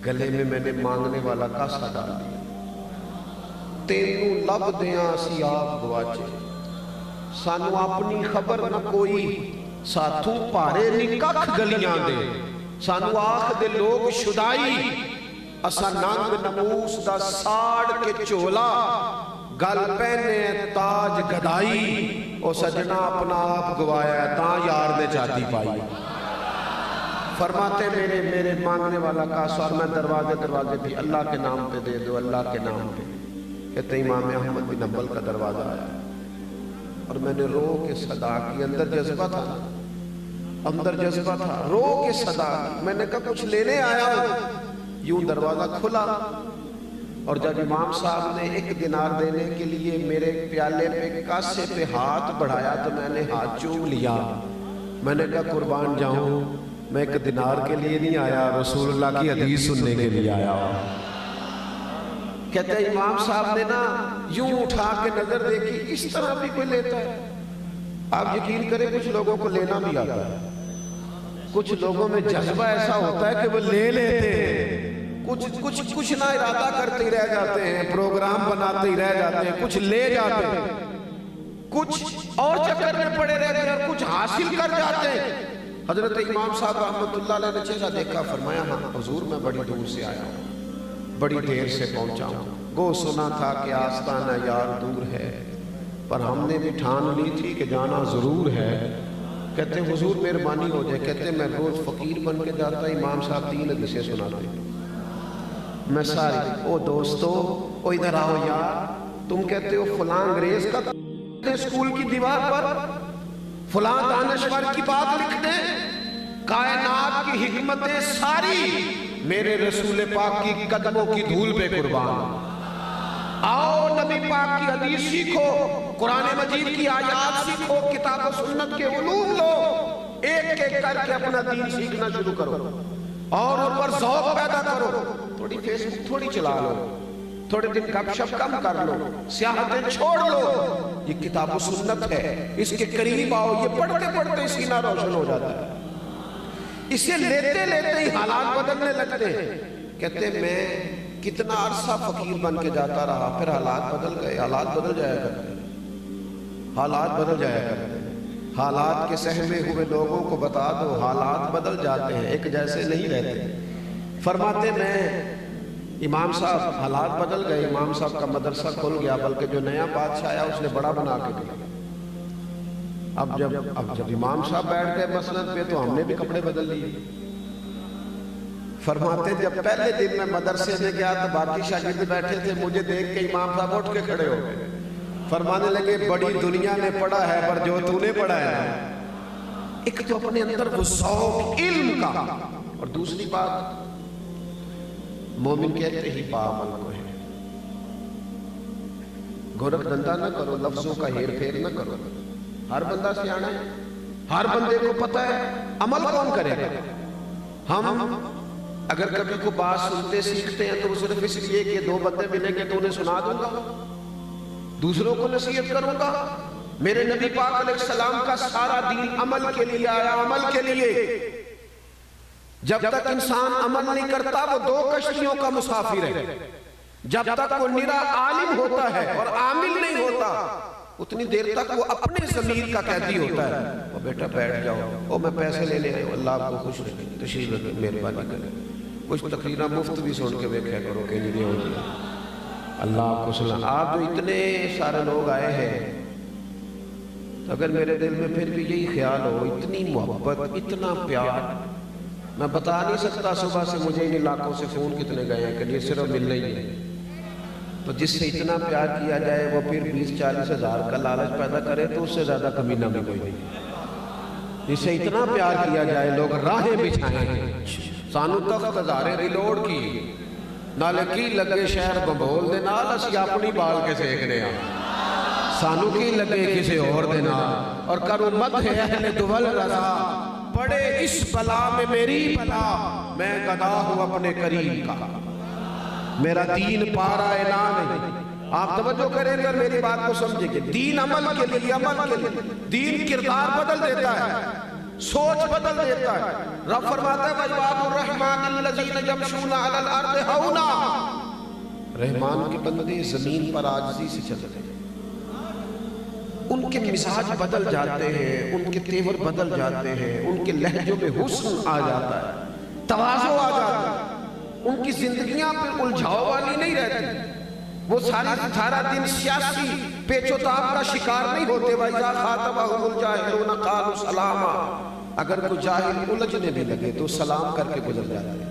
گلے میں میں نے مانگنے والا کاسا ڈال دیا۔ تینوں لب دیاں سی آپ گواچے، سانو اپنی خبر نہ کوئی، ساتھوں پارے نکخ گلیاں دے، سانو آخ دے لوگ شدائی، اسا ننگ نموس دا ساڑ کے چولا، گل پہنے تاج گدائی، او سجنا اپنا آپ گوایا تاں یار نے چاہتی پائی۔ فرماتے میرے مانگنے والا کاسا، اور میں دروازے بھی اللہ کے نام پہ دے دو، اللہ کے نام پہ۔ کہتے امام احمد بن حنبل کا دروازہ آیا اور میں نے رو کے صدا کی، اندر جذبہ تھا، اندر جذبہ تھا، رو کے صدا کی۔ میں نے کہا کچھ لینے آیا ہوں، یوں دروازہ کھلا، اور جب امام صاحب نے 1 دینار دینے کے لیے میرے پیالے پہ کاسے پہ ہاتھ بڑھایا تو میں نے ہاتھ چوم لیا۔ میں نے کہا قربان جاؤں، میں 1 دینار کے لیے نہیں آیا، رسول اللہ کی حدیث سننے کے لیے آیا۔ کہتے ہیں امام صاحب نے نا یوں اٹھا کے نظر دیکھی، اس طرح بھی کوئی لیتا ہے؟ آپ یقین کریں کچھ لوگوں کو لینا بھی آتا ہے، کچھ لوگوں میں جذبہ ایسا ہوتا ہے کہ وہ لے لیتے ہیں، کچھ نہ ارادہ کرتے ہی رہ جاتے ہیں، پروگرام بناتے ہی رہ جاتے ہیں، کچھ لے جاتے ہیں، کچھ اور چکر میں پڑے رہتے ہیں، اور کچھ حاصل کر جاتے ہیں۔ حضرت امام صاحب رحمۃ اللہ علیہ نے چہرہ دیکھا، فرمایا ہاں حضور میں بڑی دور سے آیا ہوں، بڑی دیر سے پہنچا ہوں، گو سنا تھا کہ آستانہ یار دور ہے، پر ہم نے بھی ٹھان لی تھی کہ جانا ضرور ہے۔ کہتے ہیں حضور مہربانی ہو جائے، کہتے ہیں میں روز فقیر بن کے جاتا، امام صاحب 3 حدیثیں سناتے، میں ساری، او دوستو او ادھر آؤ یار، تم کہتے ہو فلاں انگریز کا اسکول کی دیوار پر فلاں دانشور کی بات لکھ دیں، کائنات کی حکمتیں ساری میرے رسول پاک کی قدموں کی دھول پہ قربان۔ آؤ نبی پاک کی حدیث سیکھو، قرآن مجید کی آیات سیکھو، کتاب و سنت کے علوم لو، ایک ایک کر کے اپنا دین سیکھنا شروع کرو، اور اوپر ذوق پیدا کرو۔ تھوڑی فیس بک تھوڑی چلا لو، تھوڑے دن گپ شپ کم کر لو، سیاحتیں چھوڑ لو، یہ کتاب و سنت ہے، اس کے قریب آؤ، یہ پڑھتے پڑھتے سینہ روشن ہو جاتا ہے، اسے لیتے لیتے ہی حالات بدلنے لگتے ہیں۔ کہتے ہیں میں کتنا عرصہ فقیر بن کے جاتا رہا، پھر حالات بدل گئے، حالات بدل جایا کرتے ہیں، حالات بدل جایا کرتے ہیں۔ حالات کے سہمے ہوئے لوگوں کو بتا دو حالات بدل جاتے ہیں، ایک جیسے نہیں رہتے۔ فرماتے میں امام صاحب حالات بدل گئے، امام صاحب کا مدرسہ کھل گیا، بلکہ جو نیا بادشاہ آیا اس نے بڑا بنا کے دیا۔ اب جب امام صاحب بیٹھ گئے مسند پہ تو ہم نے بھی کپڑے بدل لیے۔ فرماتے جب پہلے دن میں مدرسے میں گیا تو باقی شاگرد بیٹھے تھے، مجھے دیکھ کے امام صاحب اٹھ کے کھڑے ہو گئے، فرمانے لگے بڑی دنیا نے پڑھا ہے پر جو تو نے پڑھا ہے، ایک تو اپنے اندر وہ ذوق علم کا، اور دوسری بات مومن کہتے ہی باعمل کو ہے، گورکھ دھندا نہ کرو، لفظوں کا ہیر پھیر نہ کرو۔ ہر بندہ سیانا ہے، ہر بندے کو پتہ ہے عمل کون کرے گا۔ ہم اگر کبھی کو بات سنتے سیکھتے ہیں تو صرف اس لیے کہ دو بندے ملیں گے تو انہیں سنا دوں گا، دوسروں کو نصیحت کروں گا۔ میرے نبی پاک علیہ السلام کا سارا دین عمل کے لیے آیا، عمل کے لیے۔ جب تک انسان عمل نہیں کرتا وہ دو کشتیوں کا مسافر ہے۔ جب تک وہ نرا عالم ہوتا ہے اور عامل نہیں ہوتا اتنی دیر تک وہ اپنے ضمیر کا قیدی ہوتا ہے۔ وہ بیٹا بیٹھ جاؤ، میں پیسے لینے آئے، اللہ آپ کو خوش رکھے، تشریف رکھے، مہربانی کرے، کچھ تقریرہ مفت بھی سن کے دیکھا کرو کہ نہیں ہوتی، اللہ آپ کو سلام۔ آپ جو اتنے سارے لوگ آئے ہیں، اگر میرے دل میں پھر بھی یہی خیال ہو، اتنی محبت، اتنا پیار، میں بتا نہیں سکتا صبح سے مجھے ان علاقوں سے فون کتنے گئے ہیں کہ یہ صرف ملنا ہی ہے۔ تو جس سے اتنا پیار کیا جائے وہ پھر 20-40 ہزار کا لالچ پیدا کرے تو اس سے زیادہ کمینہ بھی کوئی نہیں۔ جس سے اتنا پیار کیا جائے لوگ راہیں بچھائیں، سانو تخت ہزارے ریلوڑ کی نالے کی لگے شہر بمبول دے نال اسی اپنی بال کے سیکھنے ہیں، سانو کی لگے کسے اور دے نال، اور کرو مدح اہل دول رضا، پڑے اس بلا میں میری بلا، میں گدا ہوں اپنے کریم کا، میرا دین پارا اعلان ہے۔ آپ توجہ کریں اگر میری بات کو سمجھیں گے، دین عمل کے لیے، عمل کے لیے، دین کردار بدل دیتا ہے، سوچ بدل دیتا ہے۔ رب فرماتا ہے وَعِبَادُ الرَّحْمَنِ الَّذِينَ يَمْشُونَ عَلَى الْأَرْضِ هَوْنًا، رحمان کے بندے زمین پر عاجزی سے چلتے ہیں، ان کے مزاج بدل جاتے ہیں، ان کے تیور بدل جاتے ہیں، ان کے لہجوں میں حسن آ جاتا ہے، تواضع آ جاتا ہے، ان کی زندگیاں پھر الجھاؤ والی نہیں رہتی، وہ سارا دن سیاسی پیچ و تاب کا شکار نہیں ہوتے۔ وَإِذَا خَاطَبَهُمُ الْجَاهِلُونَ قَالُوا سَلَامًا، اگر کوئی جاہل الجھنے بھی لگے تو سلام کر کے گزر جاتے ہیں۔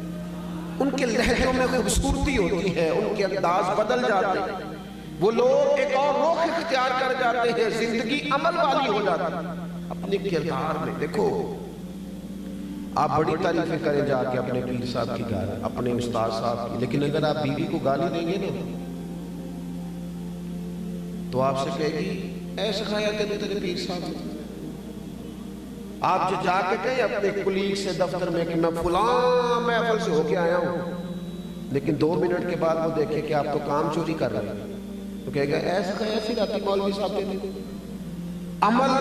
ان کے لہجوں میں خوبصورتی ہوتی ہے، ان کے انداز بدل جاتے ہیں، وہ لوگ ایک اور رخ اختیار کر جاتے ہیں، زندگی عمل والی ہو جاتی ہے اپنے کردار میں۔ دیکھو آپ بڑی تعریفیں کریں جا کے اپنے پیر صاحب کی گالی، اپنے استاد صاحب کی، لیکن اگر آپ بیوی کو گالی دیں گے نا تو آپ سے کہے گی اے سکھایا تینے تیرے پیر صاحب۔ آپ جو جا کے کہیں اپنے کلیگ سے دفتر میں کہ میں فلاں محفل سے ہو کے آیا ہوں، لیکن 2 منٹ کے بعد وہ دیکھے کہ آپ تو کام چوری کر رہے ہیں، تو کہے گا ایسا کہا سی راتی مولوی صاحب نے عمل۔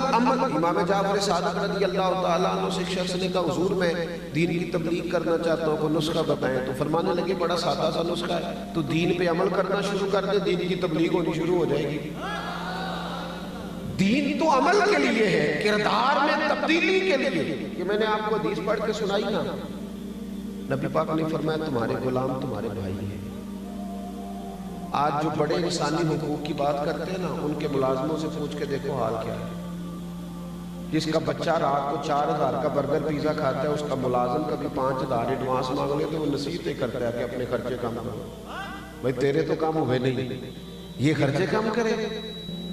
امام جعفر صادق رضی اللہ تعالیٰ عنہ سے ایک شخص نے کہا حضور میں دین کی تبلیغ کرنا چاہتا ہوں، کوئی نسخہ بتائیں، تو فرمانے لگے بڑا سادہ سا نسخہ ہے، تو دین پہ عمل کرنا شروع کر دے، دین کی تبلیغ ہونی شروع ہو جائے گی۔ دین تو عمل کے لیے ہے، کردار میں تبدیلی کے لیے۔ کہ میں نے آپ کو حدیث پڑھ کے سنائی نا، نبی پاک نے فرمایا تمہارے غلام تمہارے بھائی ہیں۔ آج جو بڑے انسانی حقوق کی بات کرتے ہیں نا، ان کے ملازموں سے پوچھ کے دیکھو حال کیا ہے۔ جس کا بچہ رات کو 4000 کا برگر پیزا کھاتا ہے، اس کا ملازم کبھی 5000 ایڈوانس مانگ لے تو وہ نصیحتیں کرتا ہے کہ اپنے خرچے کم کرو، بھائی تیرے تو کم ہوئے نہیں، یہ خرچے کم کرے۔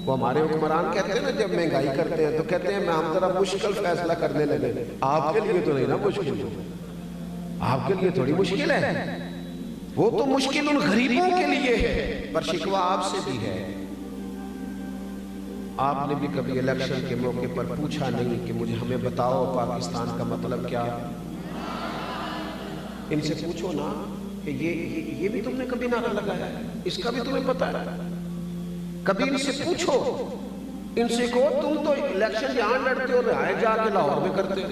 وہ ہمارے حکمران کہتے ہیں نا جب مہنگائی کرتے ہیں تو کہتے ہیں ہم ذرا مشکل فیصلہ کرنے لگے، آپ کے لیے تو نہیں نا مشکل، آپ کے لیے تھوڑی مشکل ہے، وہ تو مشکل ان غریبوں کے لیے ہے، پر شکوہ آپ سے بھی ہے۔ آپ نے بھی کبھی الیکشن کے موقع پر پوچھا نہیں کہ مجھے ہمیں بتاؤ پاکستان کا مطلب کیا؟ ان سے پوچھو نا کہ یہ بھی تم نے کبھی نعرہ لگایا ہے، اس کا بھی تمہیں پتہ ہے؟ کبھی ان سے پوچھو، ان سے کہو تم تو الیکشن جہاں لڑتے ہو رہائش جا کے لاہور میں کرتے ہو،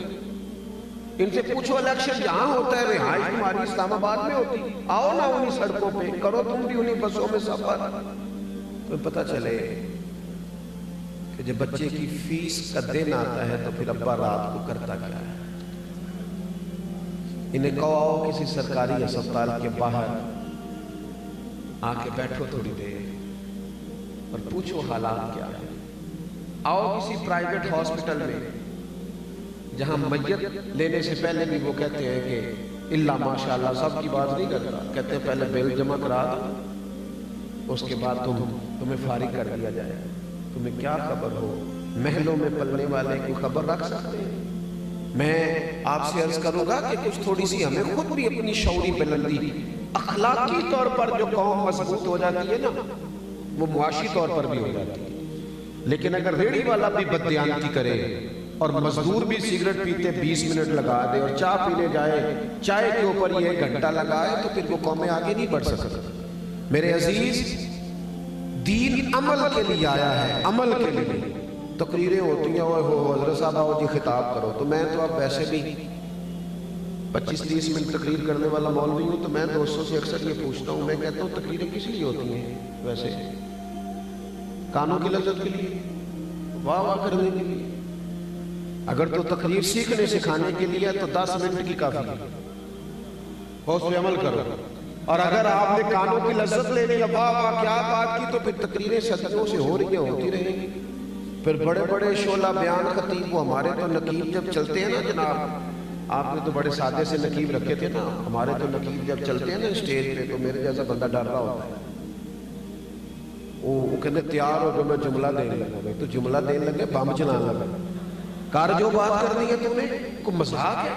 ان سے پوچھو الیکشن جہاں ہوتا ہے رہائش تمہاری اسلام آباد میں ہوتی، آؤ نا انہی سڑکوں پہ کرو تم بھی انہی بسوں میں سفر، تو پتہ چلے کہ جب بچے کی فیس کا دن آتا ہے تو پھر ابا رات کو کرتا کیا ہے۔ انہیں کہو آؤ کسی سرکاری ہسپتال کے باہر آ کے بیٹھو تھوڑی دیر اور پوچھو حالات کیا ہے۔ آؤ کسی پرائیویٹ ہاسپٹل میں جہاں میت لینے سے پہلے بھی وہ کہتے ہیں کہ اللہ ماشاءاللہ سب کی بات نہیں کرتا، کہتے ہیں پہلے بل جمع کرا دو اس کے بعد تمہیں فارغ کر دیا جائے۔ تمہیں کیا خبر ہو، محلوں میں پلنے والے کوئی خبر رکھ سکتے ہیں؟ میں آپ سے عرض کروں گا کہ کچھ تھوڑی سی ہمیں خود بھی اپنی شعوری بلندی، اخلاقی طور پر جو قوم مضبوط ہو جاتی ہے نا وہ معاشی طور پر بھی ہو جاتی ہے، لیکن اگر ریڑھی والا بھی بددیانتی کرے اور مزدور بھی سگریٹ پیتے 20 منٹ لگا دے اور چائے پینے جائے چائے کے اوپر یہ 1 گھنٹہ لگائے تو پھر وہ قومیں آگے نہیں بڑھ سکتی۔ میرے عزیز، دین عمل کے لیے آیا ہے، عمل کے لیے۔ تقریریں ہوتی ہیں، حضرت صاحب آؤ جی خطاب کرو، تو میں تو اب ویسے بھی 25-30 منٹ تقریر کرنے والا مولوی ہوں، تو میں دوستوں سے اکثر یہ پوچھتا ہوں، میں کہتا ہوں تقریریں کس لیے ہوتی ہیں ویسے؟ کانوں کی لذت کے لیے، واہ واہ کرنے کے لیے؟ اگر تو تقریر سیکھنے سکھانے کے لیے تو 10 منٹ کی کافی ہے، اس پہ عمل کرو۔ اور اگر آپ نے کانوں کی لذت لینی ہے، واہ واہ کیا بات کی، تو پھر تقریریں صدیوں سے ہو رہی ہیں، ہوتی رہیں گی۔ پھر بڑے بڑے شعلہ بیان خطیب، وہ ہمارے تو نقیب جب چلتے ہیں نا جناب، آپ نے تو بڑے سادے سے نقیب رکھے تھے نا، ہمارے تو نقیب جب چلتے ہیں نا اسٹیج پہ تو میرے جیسا بندہ ڈر رہا ہوتا ہے۔ وہ کہنے تیار ہو جو میں جملہ دینے لگا، میں تو جملہ دینے لگے بم چلانے لگا، کار جو بات کرنی ہے تم نے، کوئی مذاق ہے؟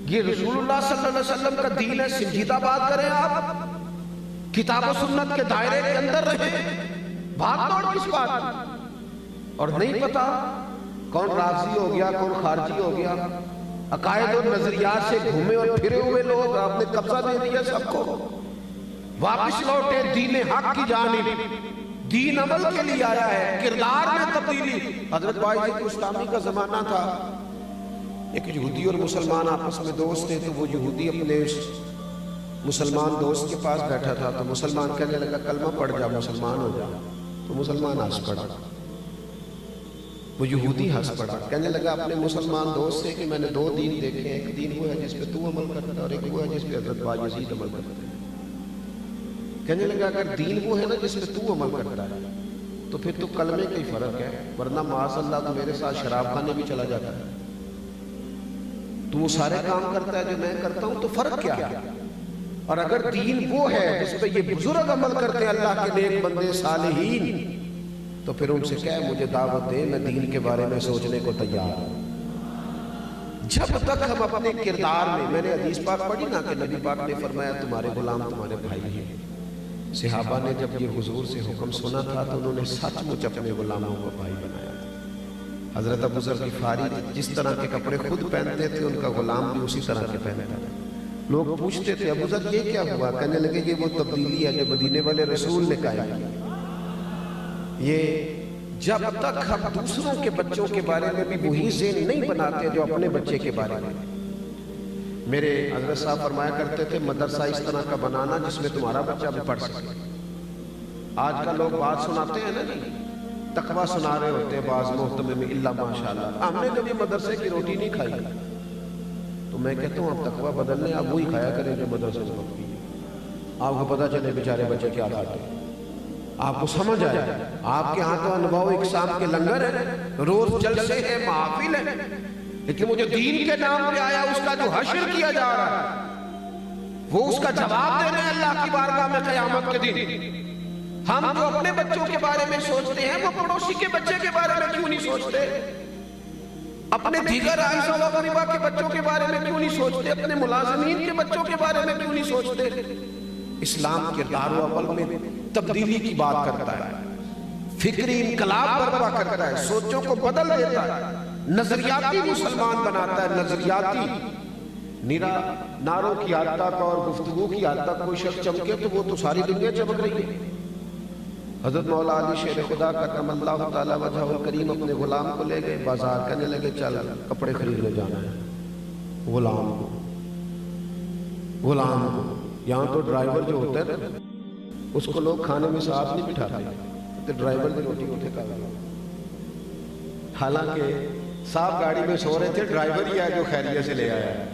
یہ رسول اللہ صلی اللہ علیہ وسلم کا دین ہے، سنجیدہ بات کریں آپ، کتاب و سنت کے دائرے کے اندر رہیں، بھاگ دوڑ کس بات؟ اور نہیں پتا کون راضی ہو گیا کون خارجی ہو گیا، عقائد اور نظریات سے گھومے اور پھرے ہوئے لوگ، آپ نے قبضہ دے دیا سب کو، واپس لوٹے دین حق کی جانب۔ دین عمل کے لیے آیا ہے، کردار میں تبدیلی۔ حضرت باعث اسلامی کا زمانہ تھا، ایک یہودی اور مسلمان آپس میں دوست تھے، تو وہ یہودی اپنے مسلمان دوست کے پاس بیٹھا تھا، تو مسلمان کہنے لگا کلمہ پڑھ جا مسلمان ہو جا، تو مسلمان ہنس پڑا، وہ یہودی ہنس پڑا، کہنے لگا اپنے مسلمان دوست سے کہ میں نے 2 دین دیکھے ہیں، ایک دین وہ ہے جس پہ تو عمل کرتا ہے اور ایک وہ ہے جس پہ حضرت باجزید عمل کرتا ہے۔ کہنے لگا اگر دین وہ ہے نا جس پہ تو عمل کرتا ہے تو پھر تو کلمے کا ہی فرق ہے، ورنہ معاذ اللہ تو میرے ساتھ شراب خانے بھی چلا جاتا ہے، تو وہ سارے کام کرتا ہے جو میں کرتا ہوں، تو فرق کیا ہے؟ اور اگر دین وہ ہے جس پہ یہ بزرگ عمل کرتے ہیں اللہ کے نیک بندے صالحین، تو پھر ان سے کہے مجھے دعوت دے، میں دین کے بارے میں سوچنے کو تیار ہوں۔ جب تک ہم اپنے کردار میں نے حدیث پاک پڑھی نا کہ نبی پاک نے فرمایا تمہارے غلام تمہارے بھائی ہیں، صحابہ نے جب یہ حضور سے حکم سنا تھا تو انہوں نے سچ مچ اپنے غلاموں کو بھائی بنایا تھا۔ حضرت ابو ذر غفاری جس طرح کے کپڑے خود پہنتے تھے ان کا غلام بھی اسی طرح کے پہنتا تھا۔ لوگ پوچھتے تھے ابو ذر یہ کیا ہوا؟ کہنے لگے یہ وہ تبدیلی ہے جو مدینے والے رسول نے قائم کی۔ یہ جب تک ہم دوسروں کے بچوں کے بارے میں بھی وہی ذہن نہیں بناتے جو اپنے بچے کے بارے میں۔ میرے حضرت صاحب فرمایا کرتے تھے مدرسہ اس طرح کا بنانا جس میں تمہارا بچہ بھی پڑھ سکے۔ آج کل لوگ بات سناتے ہیں نا جی، تقویٰ سنا رہے ہوتے ہیں بعض محتمے میں، اللہ ماشاءاللہ ہم نے کبھی مدرسے کی روٹی نہیں کھائی، تو میں کہتا ہوں آپ تقویٰ بدل لیں، آپ وہی کھایا کریں جو مدرسے سے ہوتی ہے، آپ کو پتہ چلے بیچارے بچے کیا کھاتے ہیں، آپ کو سمجھ آئے۔ آپ کے ہاں تو انواع و اقسام کے لنگر ہیں، روز جلسے ہیں، محافل ہیں، لیکن وہ جو دین کے نام پہ آیا اس کا جو حشر کیا جا رہا ہے وہ اس کا جواب دینا ہے اللہ کی بارگاہ میں قیامت کے دن۔ ہم جو اپنے بچوں کے بارے میں سوچتے ہیں وہ پڑوسی کے بچے کے بارے میں کیوں نہیں سوچتے؟ اپنے دیگر اعزاء و اقرباء کے بچوں کے بارے میں کیوں نہیں سوچتے؟ اپنے ملازمین کے بچوں کے بارے میں کیوں نہیں سوچتے؟ اسلام کردار و عمل میں تبدیلی کی بات کرتا ہے، فکری انقلاب برپا کرتا ہے، سوچوں کو بدل دیتا ہے، نظریاتی مسلمان بناتا ہے۔ نظریاتی نعروں کی حد تک اور گفتگو کی حد تک کوئی شخص چمکے تو وہ تو ساری دنیا چمک رہی ہے۔ حضرت مولا علی شیر خدا کرم اللہ تعالی وجہ الکریم اپنے غلام کو لے گئے بازار، کہنے لگے چل کپڑے خریدنے جانا ہے۔ غلام کو یہاں تو ڈرائیور جو ہوتا ہے نا اس کو لوگ کھانے میں ساتھ نہیں بٹھاتے، تو ڈرائیور کی روٹی کو ٹھکا دیا، حالانکہ صاحب گاڑی میں سو رہے تھے، ڈرائیور ہی ہے جو خیریت سے لے آیا ہے،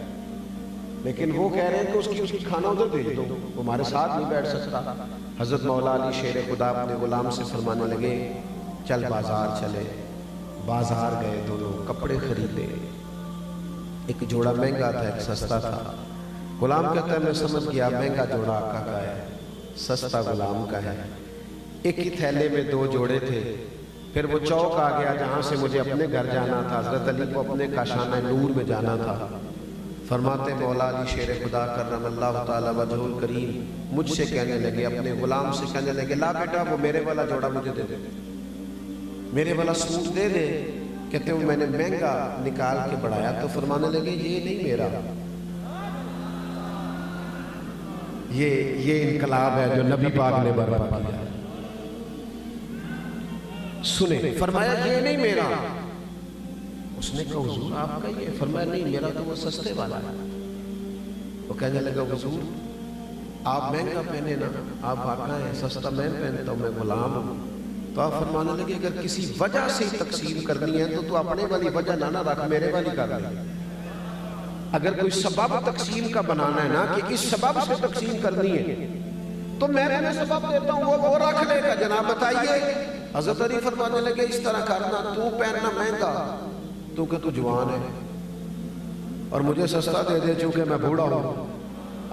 لیکن وہ کہہ رہے ہیں کہ اس کی کھانا ادھر بھیج دو، وہ ہمارے ساتھ نہیں بیٹھ سکتا۔ حضرت مولا علی شیر خدا اپنے غلام سے فرمانے لگے چل بازار چلے۔ بازار گئے، دونوں کپڑے خریدے، ایک جوڑا مہنگا تھا ایک سستا تھا۔ غلام کہتا ہے میں سمجھ گیا مہنگا جوڑا آقا کا ہے، سستا غلام کا ہے۔ ایک ہی تھیلے میں 2 جوڑے تھے۔ پھر وہ چوک آ گیا جہاں سے مجھے اپنے گھر جانا تھا، حضرت علی کو اپنے کاشانہ نور میں جانا تھا۔ فرماتے مولا علی شیر خدا کرم اللہ تعالی وجہ الکریم مجھ سے کہنے لگے، اپنے غلام سے کہنے لگے لا بیٹا وہ میرے والا جوڑا مجھے دے دے، میرے والا سوٹ دے دے، کہتے ہیں میں نے مہنگا نکال کے بڑھایا تو فرمانے لگے یہ نہیں میرا، یہ انقلاب ہے جو نبی پاک نے برپا کیا۔ سنیں، فرمایا یہ نہیں میرا۔ اس نے کہا حضور آپ کا یہ؟ فرمایا نہیں میرا تو وہ سستے والا ہے۔ وہ کہنے لگا حضور آپ مہنگا پہنے نا، آپ آقا ہیں، سستا میں پہنتا ہوں، میں غلام ہوں۔ تو آپ فرمانے لگے اگر کسی وجہ سے تقسیم کرنی ہے تو اپنے والی وجہ نہ رکھ، میرے والی کر لے۔ اگر کوئی سبب تقسیم کا بنانا ہے نا کہ اس سبب سے تقسیم کرنی ہے تو میں تمہیں سبب دیتا ہوں، وہ رکھ لے گا۔ جناب بتائیے، حضرت علی فرمانے لگے اس طرح کرنا، تو پہننا مہنگا تو کہ تو جوان ہے اور مجھے سستا دے دے چونکہ میں بوڑھا ہوں۔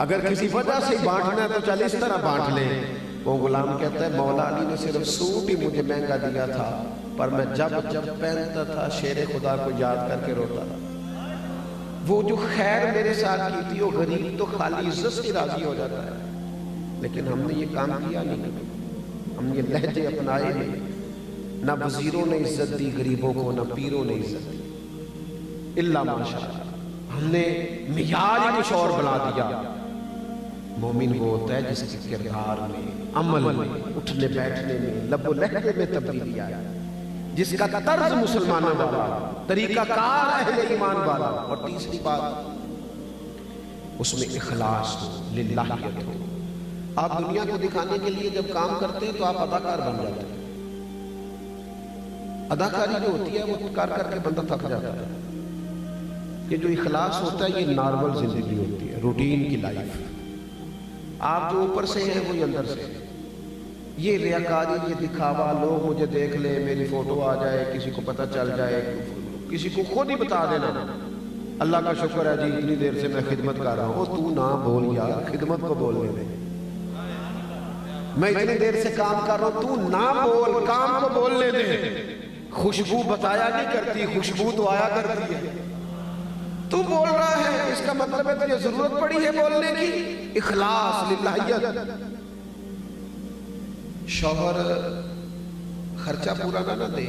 اگر کسی وجہ سے بانٹنا ہے تو چل اس طرح بانٹ لے۔ وہ غلام کہتا ہے مولا علی نے صرف سوٹ ہی مجھے مہنگا دیا تھا، پر میں جب پہنتا تھا شیر خدا کو یاد کر کے روتا تھا۔ وہ جو خیر میرے ساتھ کی تھی وہ غریب تو خالی عزت سے راضی ہو جاتا ہے، لیکن ہم نے یہ کام کیا نہیں، ہم یہ لہجے اپنائے نہیں۔ نہ وزیروں نے عزت دی غریبوں کو، نہ پیروں نے عزت دی، الا ماشاءاللہ۔ ہم نے معیار ہی کچھ اور بنا دیا۔ مومن وہ ہوتا ہے جس کے کردار میں، عمل میں، اٹھنے بیٹھنے میں، لب و لہجے میں تبدیلی آیا، جس کا طرز مسلمانوں والا، طریقہ کار اہل ایمان والا، اور تیسری بات اس میں اخلاص ہو، للہیت ہو۔ آپ دنیا کو دکھانے کے لیے جب کام کرتے ہیں تو آپ اداکار بن جاتے ہیں۔ اداکاری جو ہوتی ہے وہ کر کر کے بندہ تھک جاتا ہے۔ یہ جو اخلاص ہوتا ہے یہ نارمل زندگی ہوتی ہے، روٹین کی لائف۔ آپ جو اوپر سے ہیں وہی اندر سے۔ یہ ریاکاری، یہ دکھاوا، لوگ مجھے دیکھ لیں، میری فوٹو آ جائے، کسی کو پتہ چل جائے، کسی کو خود ہی بتا دینا اللہ کا شکر ہے جی اتنی دیر سے میں خدمت کر رہا ہوں۔ تو نہ بول یار، خدمت کو بولنے دے۔ میں اتنی دیر سے کام کر رہا ہوں، تو نہ بول، کام کو بولنے دے۔ خوشبو بتایا نہیں کرتی، خوشبو تو آیا کرتی ہے۔ تو بول رہا ہے اس کا مطلب ہے تجھے ضرورت پڑی ہے بولنے کی۔ اخلاص، للہیت۔ شوہر خرچہ پورا نہ دے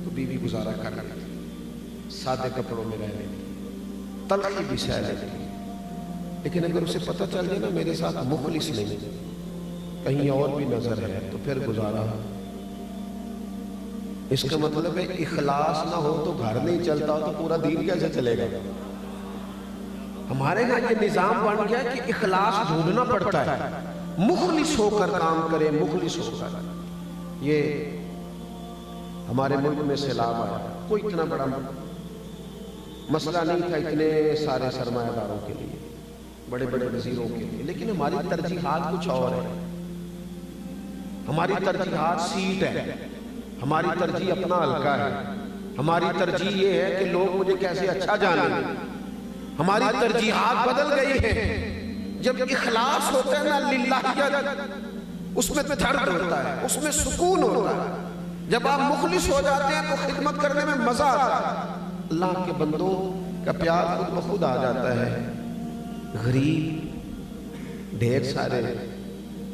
تو بیوی گزارا کر لیتی، سادے کپڑوں میں رہ لیتی، تلخی بھی سہ لیتی۔ لیکن اگر اسے پتہ چل جائے نا میرے ساتھ مخلص نہیں، کہیں اور بھی نظر ہے، تو پھر گزارا۔ اس کا مطلب ہے اخلاص نہ ہو تو گھر نہیں چلتا، تو پورا دین کیسے چلے گا؟ ہمارے یہاں یہ نظام بن گیا کہ اخلاص ڈھونڈنا پڑتا ہے، مخلص ہو کر کام کرے، مخلص ہو کر۔ یہ ہمارے ملک میں سیلاب آیا، کوئی اتنا بڑا مسئلہ نہیں تھا اتنے سارے سرمایہ داروں کے لیے، بڑے بڑے وزیروں کے لیے، لیکن ہماری ترجیحات کچھ اور ہے۔ ہماری ترجیحات سیٹ ہے، ہماری ترجیح اپنا حلقہ ہے، ہماری ترجیح یہ ہے کہ لوگ مجھے کیسے اچھا جانیں۔ ہماری ترجیحات بدل گئی ہیں۔ جب اخلاص ہوتا ہے نا للہیت، اس میں درد ہوتا ہے، اس میں سکون ہوتا ہے۔ جب آپ مخلص ہو جاتے ہیں تو خدمت کرنے میں مزہ آتا ہے، اللہ کے بندوں کا پیار خود بخود آ جاتا ہے۔ غریب ڈھیر سارے